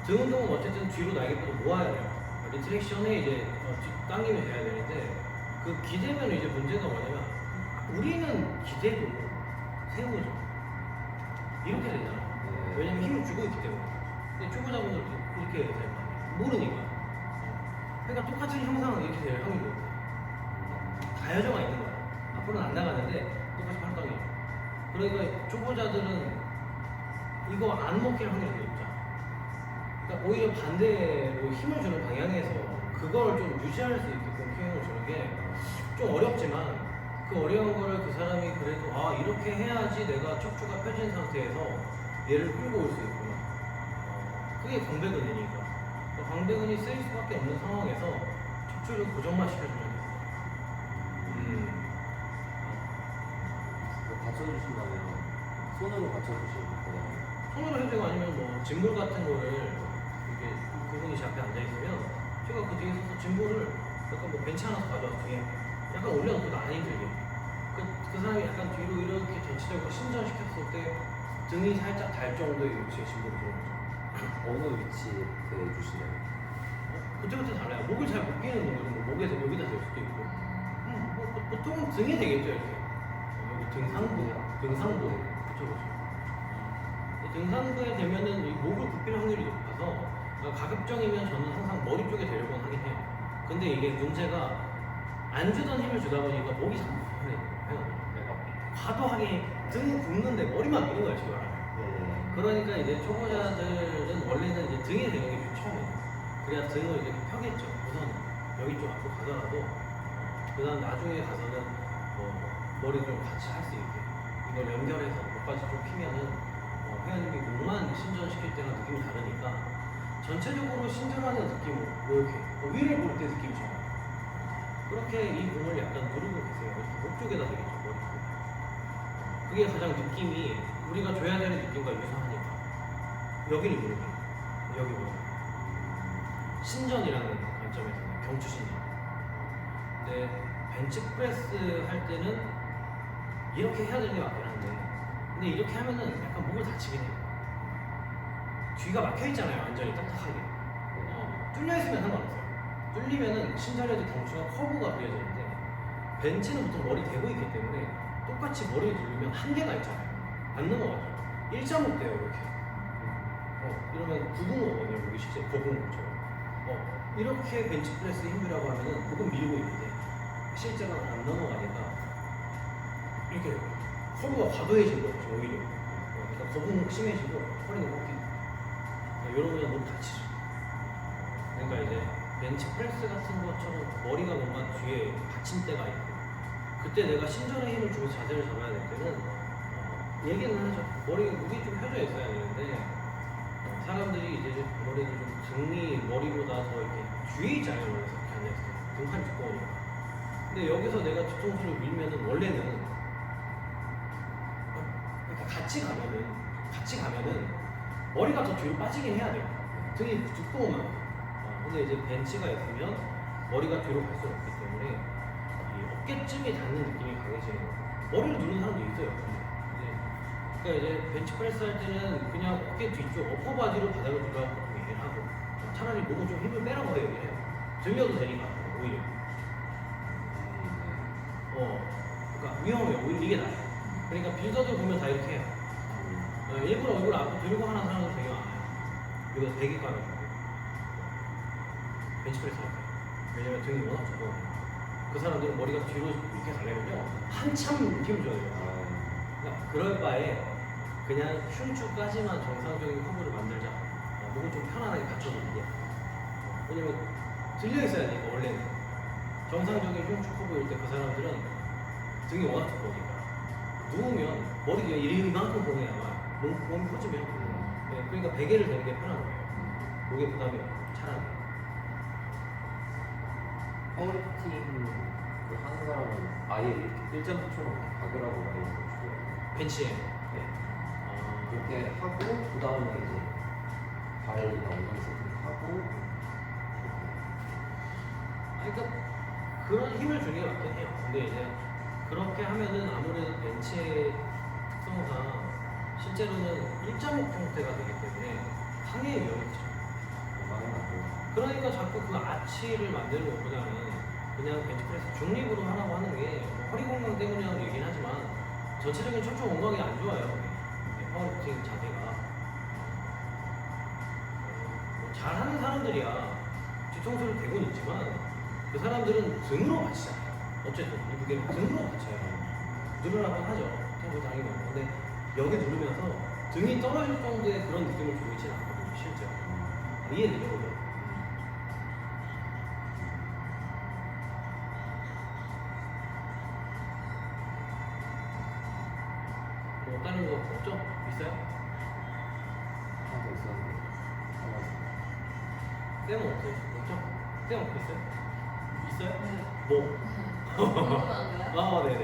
등 운동은 어쨌든 뒤로 날개뼈를 모아야 돼요. 리트렉션에 이제 당김이 돼야 되는데 그 기대면 이제 문제가 뭐냐면 우리는 기대고 세우죠. 이렇게 되잖아요.
네.
왜냐면 힘을 주고 있기 때문에. 근데 초보자분들도 이렇게 될 거 아니에요. 모르니까. 그러니까 똑같은 형상은 이렇게 될 확률이 높아요. 가해져가 있는 거야. 앞으로는 안 나가는데 똑같이 팔당해요. 그러니까 초보자들은 이거 안 먹힐 확률이 되게 높잖아. 그러니까 오히려 반대로 힘을 주는 방향에서 그걸 좀 유지할 수 있게끔 표현을 주는 게 좀 어렵지만 그 어려운 거를 그 사람이 그래도 이렇게 해야지 내가 척추가 펴진 상태에서 얘를 끌고 올 수 있구나. 그게 광배근이니까. 광배근이 쓰일 수밖에 없는 상황에서 척추를 고정만 시켜주면 돼요.
받쳐주신다면 손으로 받쳐주실 거잖아요.
손으로 해주고 아니면 뭐 짐볼 같은 거를 이렇게 그분이 제 앞에 앉아있으면 제가 그 뒤에 서서 짐볼을 약간 뭐 벤치 하나 가져와서 뒤에 약간 올려놓고 안 힘들게 그 사람이 약간 뒤로 이렇게 전체적으로 신전시켰을 때 등이 살짝 달 정도의 위치에 짐볼을 들어오죠.
어느 위치에 대주시나요?
그때부터 달라요. 목을 잘 못 끼는 분들은 뭐 목에서 여기다 댈 수도 있고 보통은 등에 되겠죠. 이렇게 여기 등상부 그쵸. 등상부에 되면은 이 목을 굽힐 확률이 높아서 가급적이면 저는 항상 머리 쪽에 대려고 하긴 해요. 근데 이게 문제가 안 주던 힘을 주다 보니까 목이 자꾸 불편해요. 과도하게 등을 굽는데 머리만 미는 거예요, 지금 말하면.
네.
그러니까 이제 초보자들은 원래는 이제 등에 대는 게 처음에 그래야 등을 이렇게 펴겠죠. 우선 여기 좀 앞으로 가더라도 그다음 나중에 가서는 머리 좀 같이 할 수 있게 이걸 연결해서 목까지 좀 피면은 회원님이 목만 신전시킬 때랑 느낌이 다르니까 전체적으로 신전하는 느낌으로 이렇게 위를 볼 때 느낌이 좋아요. 그렇게 이 몸을 약간 누르고 계세요. 목 쪽에다 되겠죠, 머리 쪽. 그게 가장 느낌이 우리가 줘야 되는 느낌과 유사하니까 여기를 누르게 여기 보면 신전이라는 관점에서는 경추신전. 근데 벤치프레스 할 때는 이렇게 해야 되는 게 맞긴 한데 근데 이렇게 하면은 약간 목을 다치긴 해요. 뒤가 막혀 있잖아요, 완전히 딱딱하게. 뚫려 있으면 상관없어요. 뚫리면은 신전에도 경추가 커브가 그려지는데 벤치는 보통 머리 대고 있기 때문에 똑같이 머리를 누르면 한계가 있잖아요. 안 넘어가죠. 일자목 돼요 이렇게. 이러면 구분호거든요. 여기 실제 거북목처럼. 이렇게 벤치프레스 힘주라고 하면은 그건 밀고 있는데 실제로 안 넘어가니까 이렇게 허리가 과도해진 거죠 오히려. 그러니까 거북목 심해지고 허리가 꺾이고 이러면 너무 다치죠. 그러니까 이제 벤치프레스 같은 것처럼 머리가 뭔가 뒤에 받친 때가 있고 그때 내가 신전에 힘을 주고 자세를 잡아야 될 때는 얘기는 하죠. 머리가 무게 좀 펴져 있어야 되는데 사람들이 이제 아무래도 좀 등이 머리보다 더 이렇게 뒤에 있잖아요. 원래 이렇게 앉아있을 때 등판이 두꺼우니까. 근데 여기서 내가 뒤통수를 밀면은 원래는 그러니까 같이 가면은 머리가 더 뒤로 빠지긴 해야 돼요. 등이 두꺼우면. 근데 이제 벤치가 있으면 머리가 뒤로 갈 수 없기 때문에 이 어깨쯤이 닿는 느낌이 강해지는 거예요. 머리를 누르는 사람도 있어요. 그러니까 이제 벤치프레스 할 때는 그냥 어깨 뒤쪽 어퍼바디로 바닥을 눌러갖고 얘기를 하고 차라리 목은 좀 힘을 빼라고 얘기를 해요. 들려도 되니까 오히려. 그러니까 위험해요. 오히려 이게 나아요. 그러니까 빌더들 보면 다 이렇게 해요. 일부러 얼굴 앞으로 들고 하는 사람들 되게 많아요. 이거 되게 까매요. 벤치프레스 할 때. 왜냐면 등이 워낙 두꺼워요. 그 사람들은 머리가 뒤로 이렇게 가려면요 한참 힘을 줘야 돼요. 그러니까 그럴 바에 그냥 흉추까지만 정상적인 커브를 만들자. 목은 좀 편안하게 받쳐주는 게. 왜냐면 들려 있어야 되니까 원래는 정상적인 흉추 커브일 때 그 사람들은 등이 워낙 두꺼우니까 누우면 머리 뒤에 이만큼 보내 아마 몸이 커지면. 그러니까 베개를 대는 게 편한 거예요. 목에 부담이 차라리.
파워리프팅 하는 사람은 아예 이렇게 일자목처럼 박으라고 많이 해주고요.
벤치에.
네. 그렇게 하고 그 다음에 이제 발이나 엉덩이 세팅하고.
그러니까 그런 힘을 주는 게 맞긴 해요. 근데 이제 그렇게 하면은 아무래도 벤치의 특성상 실제로는 일자목 형태가 되기 때문에 상해 위험이 크죠. 그러니까 자꾸 그 아치를 만드는 것보다는 그냥 벤치프레스 중립으로 하라고 하는 게 허리 건강 때문이라고 얘기는 하지만 전체적인 척추 건강이 안 좋아요. 파워리프팅 자세가 잘하는 사람들이야 뒤통수를 대고는 있지만 그 사람들은 등으로 받치잖아요. 어쨌든 이 무게를 등으로 받쳐요. 누르라고 하죠. 템포 당기면. 근데 여기 누르면서 등이 떨어질 정도의 그런 느낌을 주고 있지는 않거든요. 실제로. 이해되죠? 뭐 다른 거 없죠? 있어요?
하나 더 있었는데
쌤은 없어요? 없죠? 쌤 없겠어요? 있어요?
네.
뭐?
궁금한 거야?
아 네네.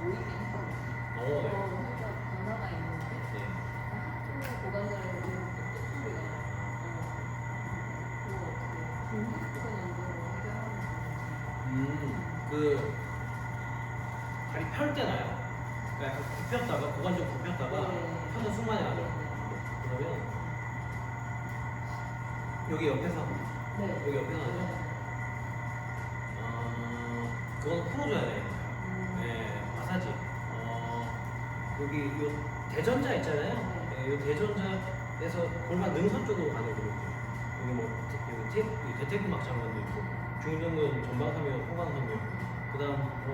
그
네.
살짝 변화가 있는데
네.
한쪽 고관절 소리가 그거 어떻게 운동으로 해결하는 건지.
그 다리 펼 때나요? 그러니까 약간 굽혔다가 고관 좀 굽혔다가
네.
펴는 순간에 나죠. 그러면 여기 옆에서
네.
여기 옆에서 하죠. 그건 풀어줘야 돼요. 네, 마사지. 여기 요 대전자 있잖아요. 네, 요 대전자에서 골반 능선 쪽으로 가는 그룹. 여기 뭐 여기 대퇴근 막장관도 있고 중등근 전방섬유, 후방섬유. 그다음 뭐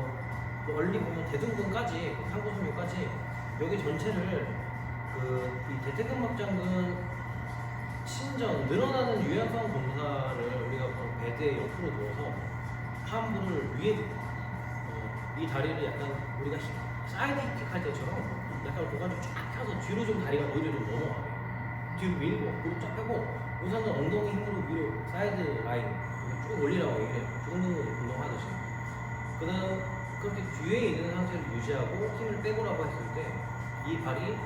멀리 보면 대둔근까지 상부섬유까지 여기 전체를 이 대퇴근 막장근 신전 늘어나는 유연성 검사를 우리가 베드에 옆으로 누워서 하부를 위에 두고 이 다리를 약간 우리가 사이드 킥 할 때처럼 약간 고관절 쫙 펴서 뒤로 좀 다리가 오히려 좀 넘어가게 뒤로 밀고 무릎 쫙 펴고 우선은 엉덩이 힘으로 위로 사이드 라인 쭉 올리라고 얘기해요. 중등근 운동하듯이. 그 다음 그렇게 뒤에 있는 상태를 유지하고 힘을 빼고라고 했을 때 이 발이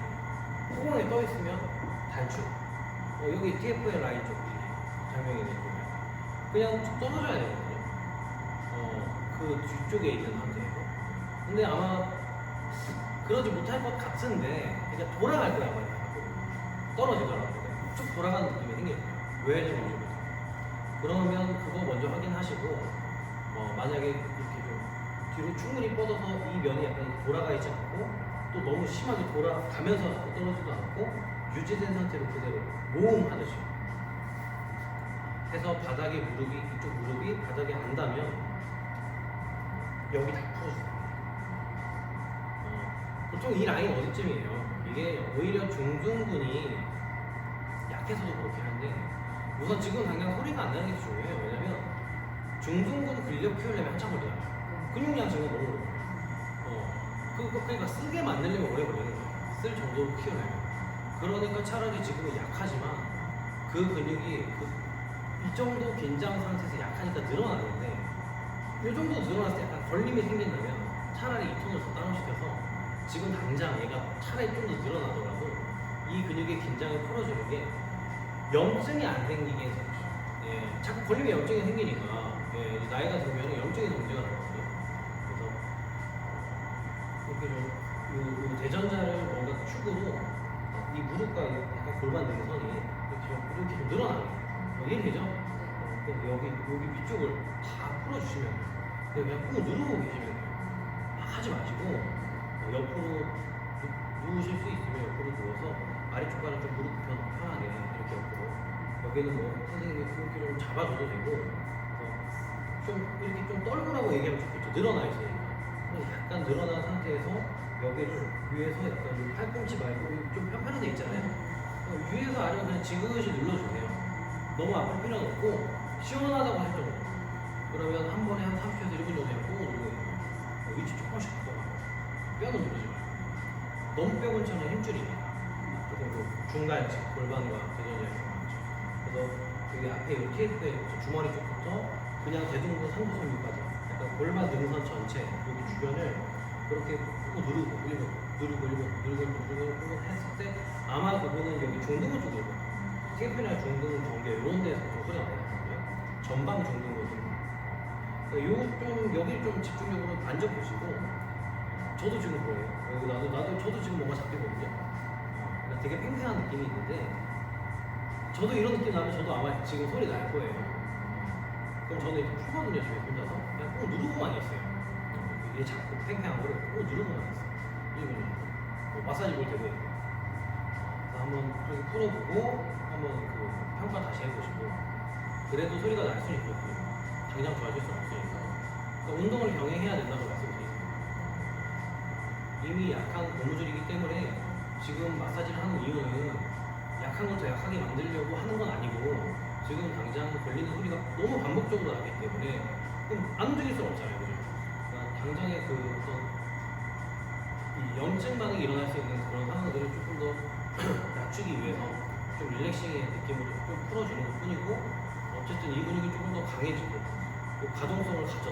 호공에 떠 있으면 단축. 여기 TFL 라인 쪽이 설명이 되면 그냥 쭉 떨어져야 되거든요. 그 뒤쪽에 있는 상태에서. 근데 아마 그러지 못할 것 같은데, 그러니까 돌아갈 거야, 아마. 떨어지더라고요. 쭉 돌아가는 느낌이 생겨요. 왜 좀 모르겠어요. 그러면 그거 먼저 확인하시고, 만약에 이렇게 좀 뒤로 충분히 뻗어서 이 면이 약간 돌아가 있지 않고 또 너무 심하게 돌아가면서 떨어지도 않고 유지된 상태로 그대로 모음하듯이 해서 바닥에 무릎이 이쪽 무릎이 바닥에 안 닿으면 여기 다 풀어주세요. 보통 이 라인 어디쯤이에요? 이게 오히려 중둔근이 약해서도 그렇긴 한데 우선 지금 당장 소리가 안 나는 게 중요해요. 왜냐면 중둔근 근력 키우려면 한참 걸려요. 근육량 지금 너무 어려워요. 그러니까 쓰게 만들려면 오래 걸리는 거예요. 쓸 정도로 키우려면. 그러니까 차라리 지금은 약하지만 그 근육이 이 정도 긴장 상태에서 약하니까 늘어나는데 이 정도 늘어났을 때 약간 걸림이 생긴다면 차라리 이 톤을 더 다운시켜서 지금 당장 얘가 차라리 좀 더 늘어나더라도 이 근육의 긴장을 풀어주는 게 염증이 안 생기게 해서 예, 자꾸 걸리면 염증이 생기니까 예, 나이가 들면 염증이 문제가 나거든요. 그래서 이렇게 요 대전자를 뭔가 축으로 이 무릎과 약간 골반 능선이 이렇게 좀 늘어나요. 이해되죠? 여기 위쪽을 다 풀어주시면 돼요. 그냥 꾹 누르고 계시면 돼요. 하지 마시고 옆으로 누우실 수 있으면 옆으로 누워서 아래쪽 발은 좀 무릎 편하게 이렇게 옆으로 여기는 뭐 선생님이 이렇게 좀 잡아줘도 되고 좀 이렇게 좀 떨구라고 얘기하면 좋겠죠. 늘어나 있으니까 약간 늘어난 상태에서 여기를 위에서 약간 팔꿈치 말고 좀 편편한 데 있잖아요. 위에서 아래로 그냥 지그시 눌러주세요. 너무 아플 필요는 없고 시원하다고 할 정도. 그러면 한 번에 한 30에서 1분 정도 그냥 꾹 누르고 위치 조금씩 바꿔가고 뼈는 누르지 말고 너무 뼈 근처는 힘줄이니까 조금 중간지 골반과 대전자에 맞죠. 그래서 여기 앞에 이 테이프에 주머니 쪽부터 그냥 대둔근 상부선유까지 약간 골반 능선 전체 여기 주변을 그렇게 꾹 누르고 1분 누르고 1분 했을 때 아마 그거는 여기 중둔근 쪽으로 테이프나 중둔근 경계 이런 데서 좀 소리가 많이 나거든요. 전방 중둔근 좀 여기 좀 집중적으로 만져보시고 저도 지금 그래요. 저도 지금 뭔가 잡히거든요. 그러니까 되게 팽팽한 느낌이 있는데 저도 이런 느낌 나면 저도 아마 지금 소리 날 거예요. 그럼 저는 이렇게 풀거든요. 집에 혼자서 그냥 꼭 누르고만 있어요. 이게 자꾸 팽팽한 거를 꼭 누르고만 있어요. 그리고 뭐 마사지 볼 때도 있고 한번 그렇게 풀어보고 한번 그 평가 다시 해보시고 그래도 소리가 날 수는 있거든요. 당장 좋아질 수는 없으니까. 그러니까 운동을 병행해야 된다고 말씀드리겠습니다. 이미 약한 고무줄이기 때문에 지금 마사지를 하는 이유는 약한 걸 더 약하게 만들려고 하는 건 아니고 지금 당장 걸리는 소리가 너무 반복적으로 나기 때문에 그럼 안 움직일 수는 없잖아요. 그죠? 그러니까 당장의 그 어떤 이 염증 반응이 일어날 수 있는 그런 상황들을 조금 더 낮추기 위해서 좀 릴렉싱의 느낌으로 좀 풀어주는 것 뿐이고 어쨌든 이 근육이 조금 더 강해지고 또 가동성을 가져서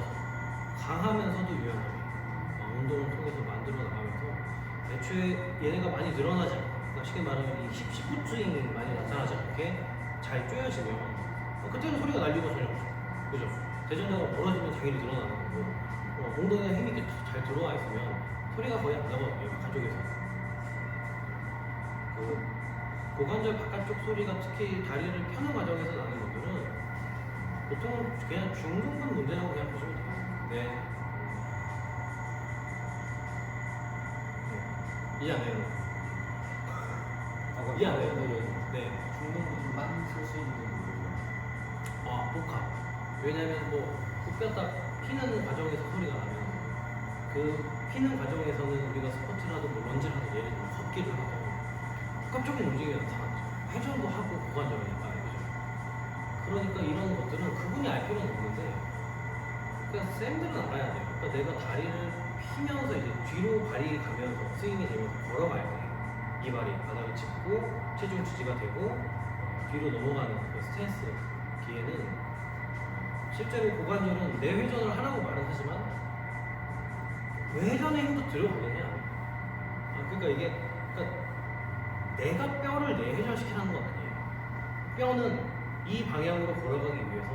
강하면서도 유연하게 운동을 통해서 만들어 나가면서 애초에 얘네가 많이 늘어나지 않고 그러니까 쉽게 말하면 이 힙 스윙이 많이 나타나지 않게 잘 쪼여지면 그때는 소리가 날 이유가 전혀 없죠. 그죠? 대전자가 벌어지면 당연히 늘어나는 거고 엉덩이에 힘이 이렇게 잘 들어와 있으면 소리가 거의 안 나거든요. 가족에서 그 고관절 바깥쪽 소리가 특히 다리를 펴는 과정에서 나는 분들은 보통은 그냥 중둔근 문제라고 그냥 보시면 돼요. 네. 이해 안 돼요? 이해 안 돼요? 네.
중둔근만 쓸 수 있는
복합. 왜냐면 뭐 굽혔다 피는 과정에서 소리가 나면 그 피는 과정에서는 우리가 스쿼트를 하든 뭐 런지를 하든 예를 들면 걷기를 하든 복합적인 움직임이 나타나죠. 회전도 하고 고관절이니까 그죠? 그러니까 이런 것들은 그분이 알 필요는 없는데 그러니까 쌤들은 알아야 돼요. 그러니까 내가 다리를 피면서 이제 뒤로 발이 가면서 스윙이 되면서 걸어가야 돼. 이 발이 바닥을 짚고 체중 지지가 되고 뒤로 넘어가는 그 스탠스 기에는 실제로 고관절은 내회전을 하라고 말은 하지만 외전의 힘도 들어가느냐? 그러니까 이게 내가 뼈를 내회전시키는 건 아니에요. 뼈는 이 방향으로 걸어가기 위해서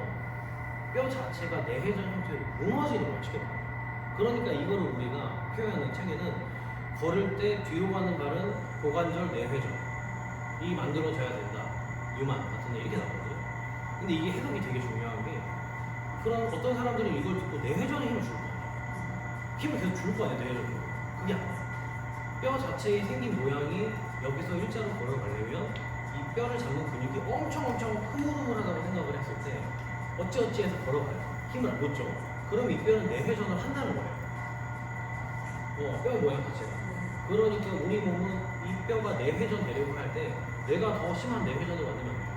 뼈 자체가 내회전 형태로 무너지는 걸 쉽게 말해요. 그러니까 이거를 우리가 표현하는 책에는 걸을 때 뒤로 가는 발은 고관절 내회전이 만들어져야 된다. 유만 같은 데 이렇게 나오거든요. 근데 이게 해석이 되게 중요한 게 그런 어떤 사람들은 이걸 듣고 내회전에 힘을 주는 거예요. 힘을 계속 줄 거 아니야 뇌적으로. 그게 아니야. 뼈 자체의 생긴 모양이 여기서 일자로 걸어가려면 이 뼈를 잡는 근육이 엄청 흐물흐물하다고 생각을 했을 때 어찌어찌해서 걸어가요. 힘을 못 줘. 그럼 이 뼈는 내회전을 한다는 거예요. 뼈의 모양 자체가. 그러니까 우리 몸은 이 뼈가 내회전 되려고 할 때 내가 더 심한 내회전을 만들면 안 돼요.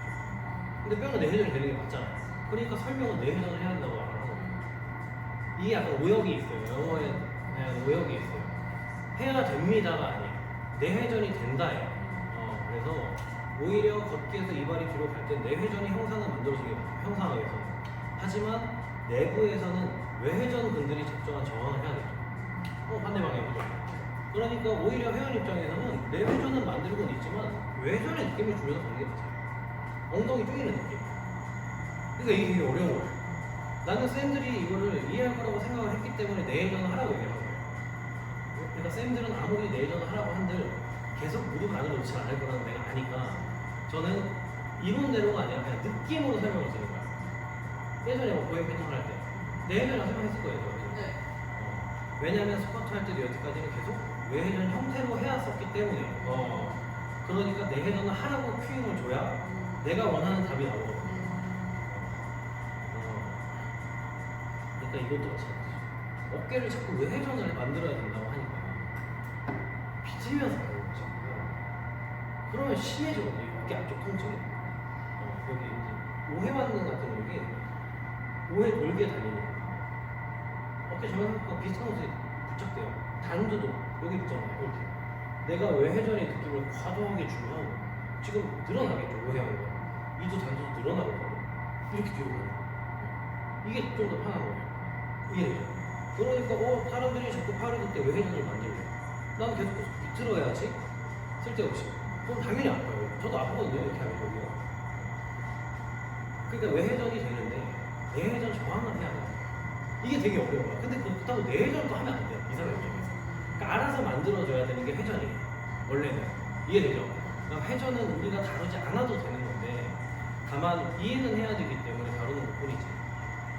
근데 뼈는 내회전이 되는 게 맞잖아요. 그러니까 설명은 내회전을 해야 한다고 말하는 거예요. 이게 약간 오역이 있어요. 영어에 오역이 있어요. 해야 됩니다가 아니에요. 내회전이 된다예요. 그래서 오히려 겉기에서 이발이 뒤로 갈 때 내회전이 형상을 만들어지게 돼요. 형상학에서는. 하지만 내부에서는 외회전 근들이 적정한 저항을 해야 되죠. 반대 방향이죠. 그러니까 오히려 회원 입장에서는 내회전은 만들고는 있지만 외회전의 느낌을 주면서 가는 게 맞아요. 엉덩이 쪼이는 느낌. 그러니까 이게 되게 어려운 거예요. 나는 쌤들이 이거를 이해할 거라고 생각을 했기 때문에 내회전을 하라고 얘기한 거예요. 그러니까 쌤들은 아무리 내회전을 하라고 한들 계속 무릎 안으로 넣지 않을 거라는 내가 아니까 저는 이론대로가 아니라 그냥 느낌으로 설명을 드리는 거야. 예전에 보행 패턴 할 때 내회전이라고 설명했을 거예요.
네.
왜냐하면 스쿼트 할 때도 여태까지는 계속 외회전 형태로 해왔었기 때문에 그러니까 내회전을 하라고 큐잉을 줘야 내가 원하는 답이 나오거든요. 그러니까 이것도 마찬가지죠. 어깨를 자꾸 외회전을 만들어야 된다고 하니까 비틀면서 가는 거죠. 그러면 심해지거든요. 어깨 앞쪽 통증이. 여기 이제 오해받는 같은 여기 오해 돌게 달리니까 어깨 저항과 비슷한 곳에 부착돼요. 단두도 여기 있잖아요. 이렇게 내가 외회전의 느낌을 과도하게 주면 지금 늘어나겠죠. 오해하는 거. 이도 단두도 늘어나거든요. 이렇게 뒤로 가요. 이게 좀 더 편한 거예요. 이해되죠? 그러니까 사람들이 자꾸 팔을 들 때 외회전을 만들래. 난 계속 비틀어야지. 쓸데없이. 그럼 당연히 아파요. 저도 아프거든요. 이렇게 하면 여기가. 그러니까 외회전이 되는데 내회전 저항을 해야 돼요. 이게 되게 어려워요. 근데 그렇다고 내회전도 하면 안 돼요. 이 사람 입장에서. 그러니까 알아서 만들어줘야 되는 게 회전이에요. 원래는. 이해되죠? 그러니까 회전은 우리가 다루지 않아도 되는 건데 다만 이해는 해야 되기 때문에 다루는 것 뿐이지.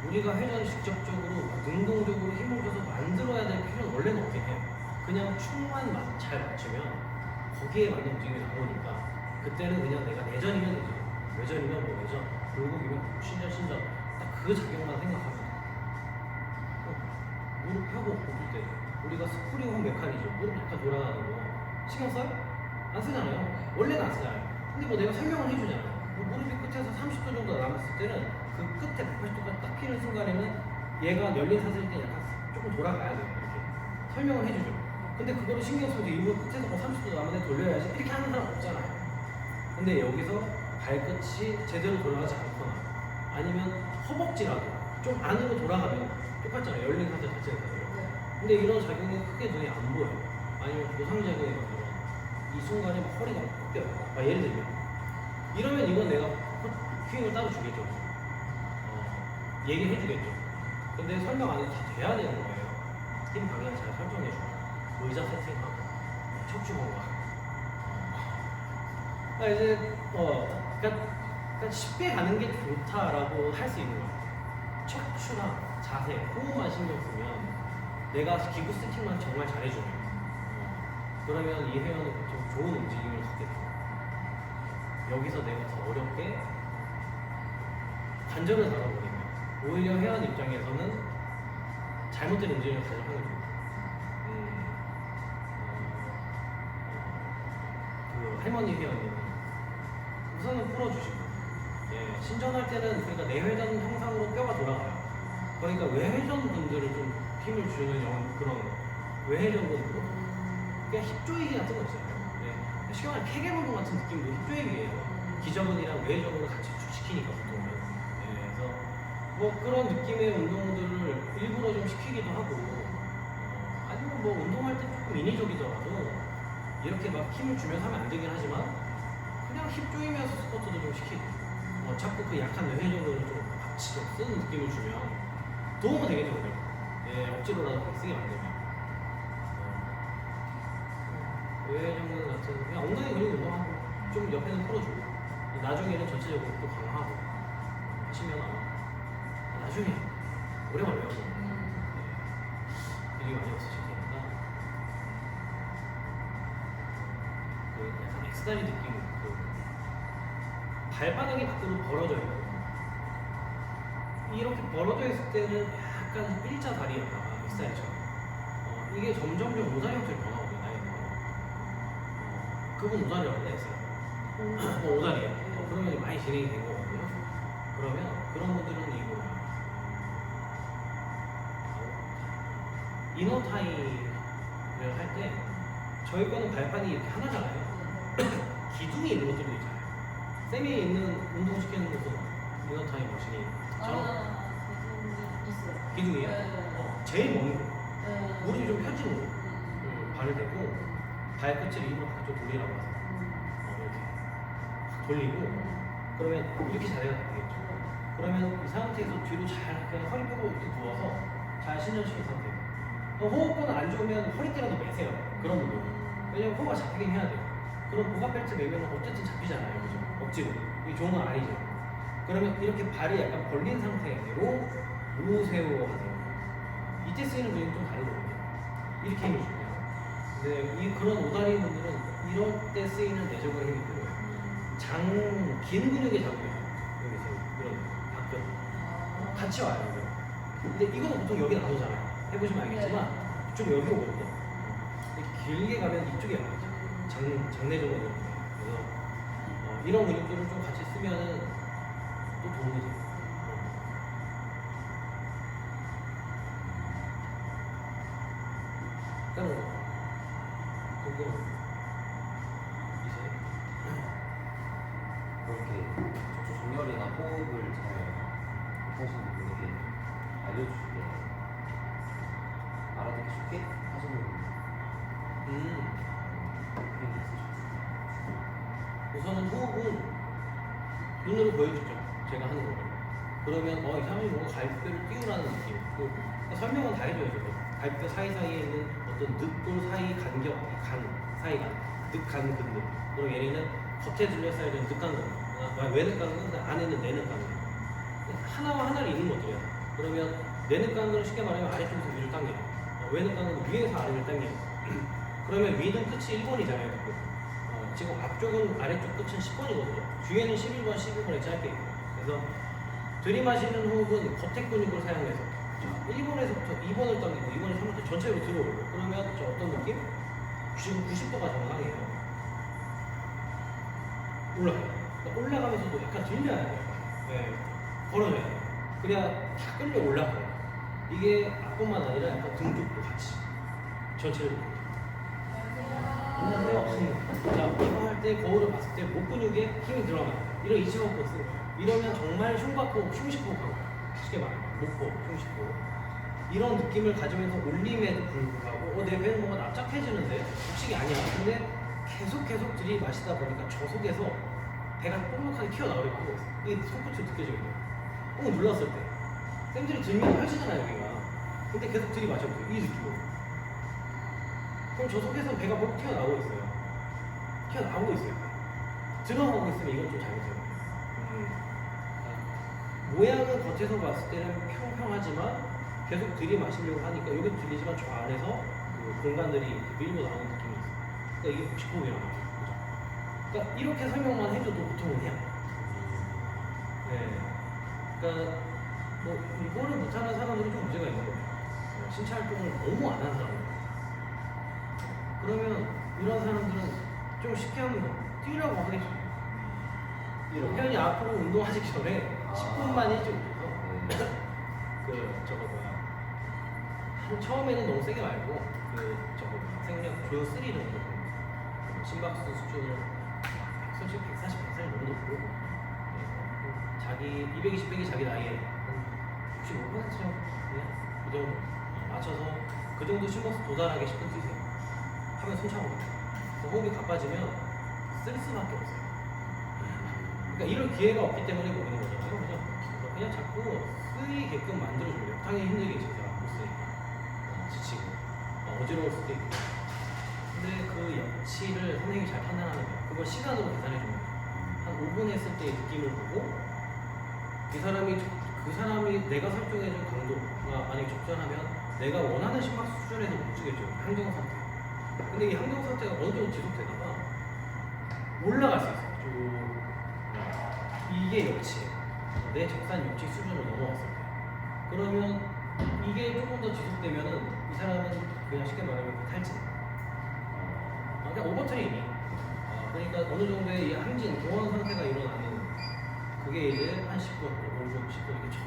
우리가 회전을 직접적으로 능동적으로 힘을 줘서 만들어야 될 필요는 원래는 없긴 해요. 그냥 춤만 잘 맞추면 거기에 맞는 움직임이 나오니까 그때는 그냥 내가 내전이면 내전, 외전이면 뭐 외전, 골목이면 신전 딱 그 작용만 생각하면 무릎 펴고 볼 때 우리가 스프링 메카니즘 무릎 약간 돌아가는 거 신경 써요? 안 쓰잖아요. 원래는 안 쓰잖아요. 근데 뭐 내가 설명을 해주잖아요. 무릎이 끝에서 30도 정도 남았을 때는 그 끝에 180도까지 딱 피는 순간에는 얘가 열린 사슬일 때 약간 조금 돌아가야 돼요. 이렇게 설명을 해주죠. 근데 그거를 신경 쓰고 이 무릎 끝에서 30도 남았는데 돌려야지 이렇게 하는 사람 없잖아요. 근데 여기서 발끝이 제대로 돌아가지 않거나 아니면 허벅지라도 좀 안으로 돌아가면 똑같잖아요. 열린 사슬 자체에서요. 근데 이런 작용이 크게 눈에 안 보여요. 아니면 고상작용이 만들어 이 순간에 막 허리가 막 꺾여요. 예를 들면 이러면 이건 내가 큐잉을 따로 주겠죠. 얘기해 주겠죠. 근데 설명 안 해도 다 돼야 되는 거예요. 힘 방향 잘 설정해 주고 의자 세팅하고 척추 건강. 그러니까 쉽게 가는 게 좋다라고 할 수 있는 거예요. 척추랑 자세, 호흡만 신경 쓰면 내가 기구 세팅만 정말 잘해주면 그러면 이 회원은 좀 좋은 움직임을 갖게 돼요. 여기서 내가 더 어렵게 관절을 다뤄버리면 오히려 회원 입장에서는 잘못된 움직임을 가져가는 거예요. 그 할머니 회원님 우선은 풀어주시고 신전할 때는 그러니까 내회전 형상으로 뼈가 돌아가요. 그러니까 외회전 분들을 좀 힘을 주는 그런 외회전 분들 그냥 힙조이기 같은 거 있잖아요. 시간을 케겔운동 같은 느낌도 힙조이기예요. 기저근이랑 외회전으로 같이 시키니까 보통은. 그래서 뭐 그런 느낌의 운동들을 일부러 좀 시키기도 하고 아니면 뭐 운동할 때 조금 인위적이더라도 이렇게 막 힘을 주면서 하면 안 되긴 하지만 그냥 힙 조이면서 스쿼트도 좀 시키고 자꾸 그 약한 외회전으로 좀 같이 좀 쓰는 느낌을 주면 도움은 되겠죠. 억지로라도 쓰게 만들면 외회전 같은 그냥 엉덩이 근육 운동하고 좀 옆에는 풀어주고 나중에는 전체적으로 또 강화하고 하시면 아마 나중에 오래 걸려요. 되게 많이 없으실 테니까 그 약간 엑스다리 느낌, 그 발바닥이 밖으로 벌어져 있고 이렇게 벌어져 있을 때는 약간 일자 다리였다가 엑스다리처럼 이게 점점점 오다리 형태로 변하거든요. 나이는 그분 오다리라고 했어요. 오다리요. 그러면 많이 진행이 된 거거든요. 그러면 그런 분들은 이거 이너 타이를 할 때 저희 거는 발판이 이렇게 하나잖아요. 기둥이 있는 것들도 있잖아요. 쌤이 있는 운동 시키는 곳은 이너 타이 머신이
있어요.
기둥이에요.
네.
제일 먼 곳.
네.
무릎이 좀 펴진 곳. 발을 대고 발끝을 입으로 바깥쪽 돌리라고 하세요. 이렇게 확 돌리고 그러면 이렇게 자세가 되겠죠. 그러면 이 상태에서 뒤로 잘 그냥 허리 펴고 이렇게 누워서 잘 신전시킨 상태예요. 호흡은 안 좋으면 허리띠라도 매세요. 그런 분들. 왜냐면 호흡가 잡히긴 해야 돼요. 그럼 고가벨트 매면 어쨌든 잡히잖아요. 그죠? 억지로. 이게 좋은 건 아니죠. 그러면 이렇게 발이 약간 벌린 상태로 우세요 하세요. 이때 쓰이는 근육이 좀 다르거든요. 이렇게 힘이 중요해요. 근데 이 그런 오다리 분들은 이럴 때 쓰이는 내저근 힘이 들어요. 긴 근육에 잡혀요. 여기서 이런 가끔 같이 와요. 이거. 근데 이거는 보통 여기 나오잖아요. 해보시면 알겠지만 이쪽 여기 오거든요. 이렇게 길게 가면 이쪽에 나오죠. 장내저근 이런 거. 그래서 이런 근육들을 좀 같이 쓰면은 또 도움이 돼요. 다른 거. 그거 이제
그렇게 척추 정렬이나 호흡을 잘 못하시는 분에게 알려주시게 알아듣기 쉽게 하시는 분이 있으셨어요.
우선은 호흡은 눈으로 보여주죠. 제가 하는 거를. 그러면 이 사람이 뭔가 갈비뼈를 띄우라는 느낌. 설명은 다 해줘야죠. 갈비뼈 사이사이에 있는 어떤 늑골 사이 간격, 사이간, 늑간 근들. 그리고 얘네는 겉에 둘러싸여 있는 늑간 근들. 외늑간 근들, 안에는 내늑간 근들. 하나와 하나를 잇는 것들이야. 그러면 내늑간 근을 쉽게 말하면 아래쪽에서 위를 당겨요. 외늑간 근은 위에서 아래를 당겨요. 그러면 위는 끝이 1번이잖아요. 지금 앞쪽은 아래쪽 끝은 10번이거든요. 뒤에는 11번, 12번에 짧게 있고. 그래서 들이마시는 호흡은 겉에 근육을 사용해서 1번에서부터 2번을 당기고 2번에서 3번부터 전체로 들어오고 그러면 어떤 느낌? 지금 90도가 정상이에요. 올라가요. 그러니까 올라가면서도 약간 들려야 돼요. 네. 걸어줘야 돼요. 그래야 다 끌려 올라가요. 이게 앞뿐만 아니라 약간 등 쪽도 같이 전체를 안녕하세요. 자, 이거 할 때 거울을 봤을 때 목 근육에 힘이 들어가요. 이런 이치원 포스. 이러면 정말 흉곽호흡, 흉식호흡하고 쉽게 말하면 목호흡, 흉식호흡. 이런 느낌을 가지면서 올림에도 불구하고 내 배는 뭔가 납작해지는데 혹시 아니야. 근데 계속 들이마시다 보니까 저속에서 배가 볼록하게 튀어나오려고 하고 있어. 이게 손끝으로 느껴져요. 꾹 눌렀을 때. 쌤들이 들면 펼치잖아요, 여기가. 근데 계속 들이마셔도 돼요. 이 느낌으로. 그럼 저속에서 배가 볼록 튀어나오고 있어요. 튀어나오고 있어요. 들어가고 있으면 이건 좀 잘못해요. 모양은 겉에서 봤을 때는 평평하지만 계속 들이마시려고 하니까 여기도 들리지만 저 안에서 그 공간들이 밀고 나오는 느낌이 있어요. 그러니까 이게 복식호흡이라는 거죠. 그죠? 그러니까 이렇게 설명만 해줘도 보통은 해요. 네. 그러니까 뭐 이거를 못하는 사람들은 좀 문제가 있는 거죠. 신체 활동을 너무 안 하는 사람들. 그러면 이런 사람들은 좀 쉽게 하면 뛰라고 하겠죠. 회원이 앞으로 운동하기 전에 10분만 일찍 오셔서 처음에는 너무 세게 말고 생력 조 3 정도 심박수 수준을 솔직히 140, 140 정도 보고 자기 220, 100이 자기 나이에 65%쯤 그 정도 맞춰서 그 정도 심박수 도달하게 10분 뛰세요. 하면 숨차고 호흡이 가빠지면 스트레스밖에 없어요. 그러니까 이럴 기회가 없기 때문에 모르는 거잖아요. 그죠? 그냥 자꾸 쓰이게끔 만들어줘요. 당연히 힘들게 제가 못 쓰니까 지치고 어지러울 수도 있고. 근데 그 역치를 선생님이 잘 판단하는 거예요. 그걸 시간으로 계산해 주는 거예요. 한 5분 했을 때의 느낌을 보고 이 사람이 그 사람이 내가 설정해준 강도가 만약에 적절하면 내가 원하는 심박수 수준에서 못 주겠죠. 항정 상태. 근데 이 항정 상태가 어느 정도 지속되다가 올라갈 수 있어요. 쭉. 이게 역치. 내 적산 역치 수준을 넘어갔을 때. 그러면 이게 조금 더 지속되면은 이 사람은 그냥 쉽게 말하면 탈진. 그러니까 오버트레이닝. 그러니까 어느 정도의 이 항진, 공황 상태가 일어나는 그게 이제 한 10분, 5분, 10분 이렇게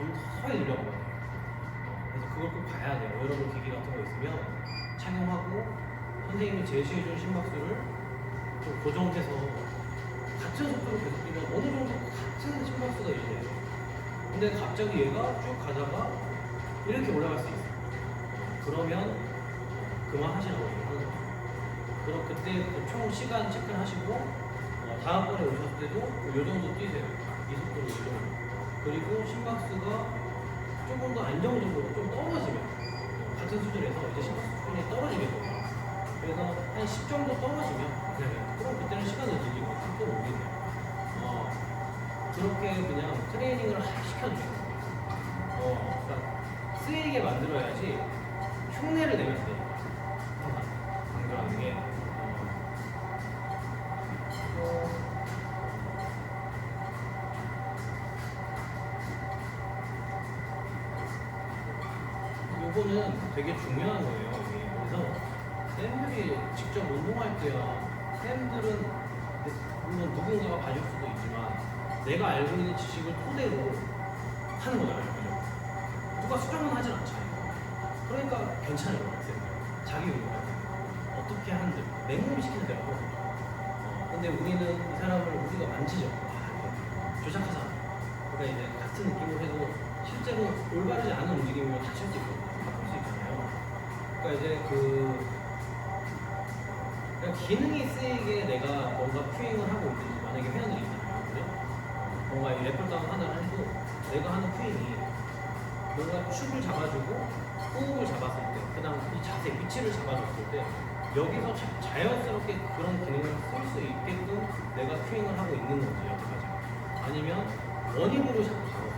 서서히 늘려가거든요. 그래서 그걸 꼭 봐야 돼요. 여러분 기기 같은 거 있으면 착용하고 선생님이 제시해준 심박수를 좀 고정해서 같은 속도로 계속 뛰면 어느 정도 같은 심박수가 유지돼요. 근데 갑자기 얘가 쭉 가다가 이렇게 올라갈 수 있어요. 그러면 그만하시라고 얘기하는 거예요. 그럼 그때 총 시간 체크를 하시고 다음번에 오셨을 때도 요 정도 뛰세요. 이 속도로 이 정도. 그리고 심박수가 조금 더 안정적으로 좀 떨어지면 같은 수준에서 이제 심박수 수준이 떨어지겠거든요. 그래서 한 10 정도 떨어지면 그럼 그때는 시간을 늘리고 또 올리세요. 그렇게 그냥 트레이닝을 시켜주시는 거예요. 그러니까 쓰이게 만들어야지 흉내를 내면 안 돼요. 항상 강조하는 게 요거는 되게 중요한 거예요. 이게. 그래서 쌤들이 직접 운동할 때야 쌤들은 물론 누군가가 봐줄 수도 있지만 내가 알고 있는 지식을 토대로 하는 거잖아요. 그죠? 누가 수정은 하진 않잖아요. 그러니까 괜찮아요. 쌤들. 자기 운동할 때 어떻게 하는지 맨몸이 시키는 대로 하거든요. 근데 우리는 이 사람을 우리가 만지죠. 조작하잖아. 그러니까 이제 같은 느낌으로 해도 실제로 올바르지 않은 움직임이면 다칠 수 있거든요. 바꿀 수 있잖아요. 그러니까 이제 그러니까 기능이 쓰이게 내가 뭔가 큐잉을 하고 있는지 만약에 회원들이 있잖아요. 그죠? 뭔가 이 래퍼 다운 하나를 해도 내가 하는 큐잉이 뭔가 축을 잡아주고 호흡을 잡았을 때, 그 다음 이 자세, 위치를 잡아줬을 때 여기서 자연스럽게 그런 기능을 쓸 수 있게끔 내가 큐잉을 하고 있는 건지 여태까지 아니면 원입으로 자꾸 잡아서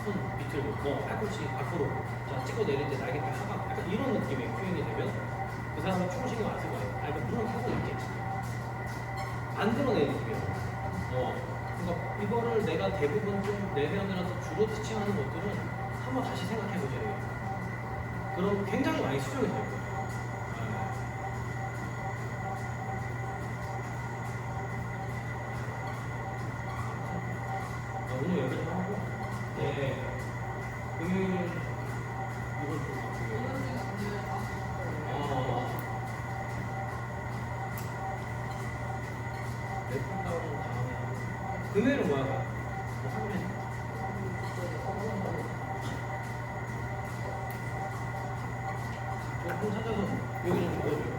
손 비틀고 팔꿈치 앞으로 자 찍어 내릴 때 날개뼈 하강 약간 이런 느낌의 큐잉이 되면 그 사람은 춤을 신경 안 쓰고 그러니까 물론 하고 있겠지 안 드러내는 느낌이에요. 그러니까 이거를 내가 대부분 좀 내 회원들한테 주로 티칭하는 것들은 한번 다시 생각해보셔야 돼요. 그럼 굉장히 많이 수정이 될 거예요. 오늘 여기서 하고 네 금요일 이번 주
이번 주가 금요일
랩 다운 다음에 금요일은 뭐야? 뭐 하면 조금 찾아서 여기 좀 적어줘요.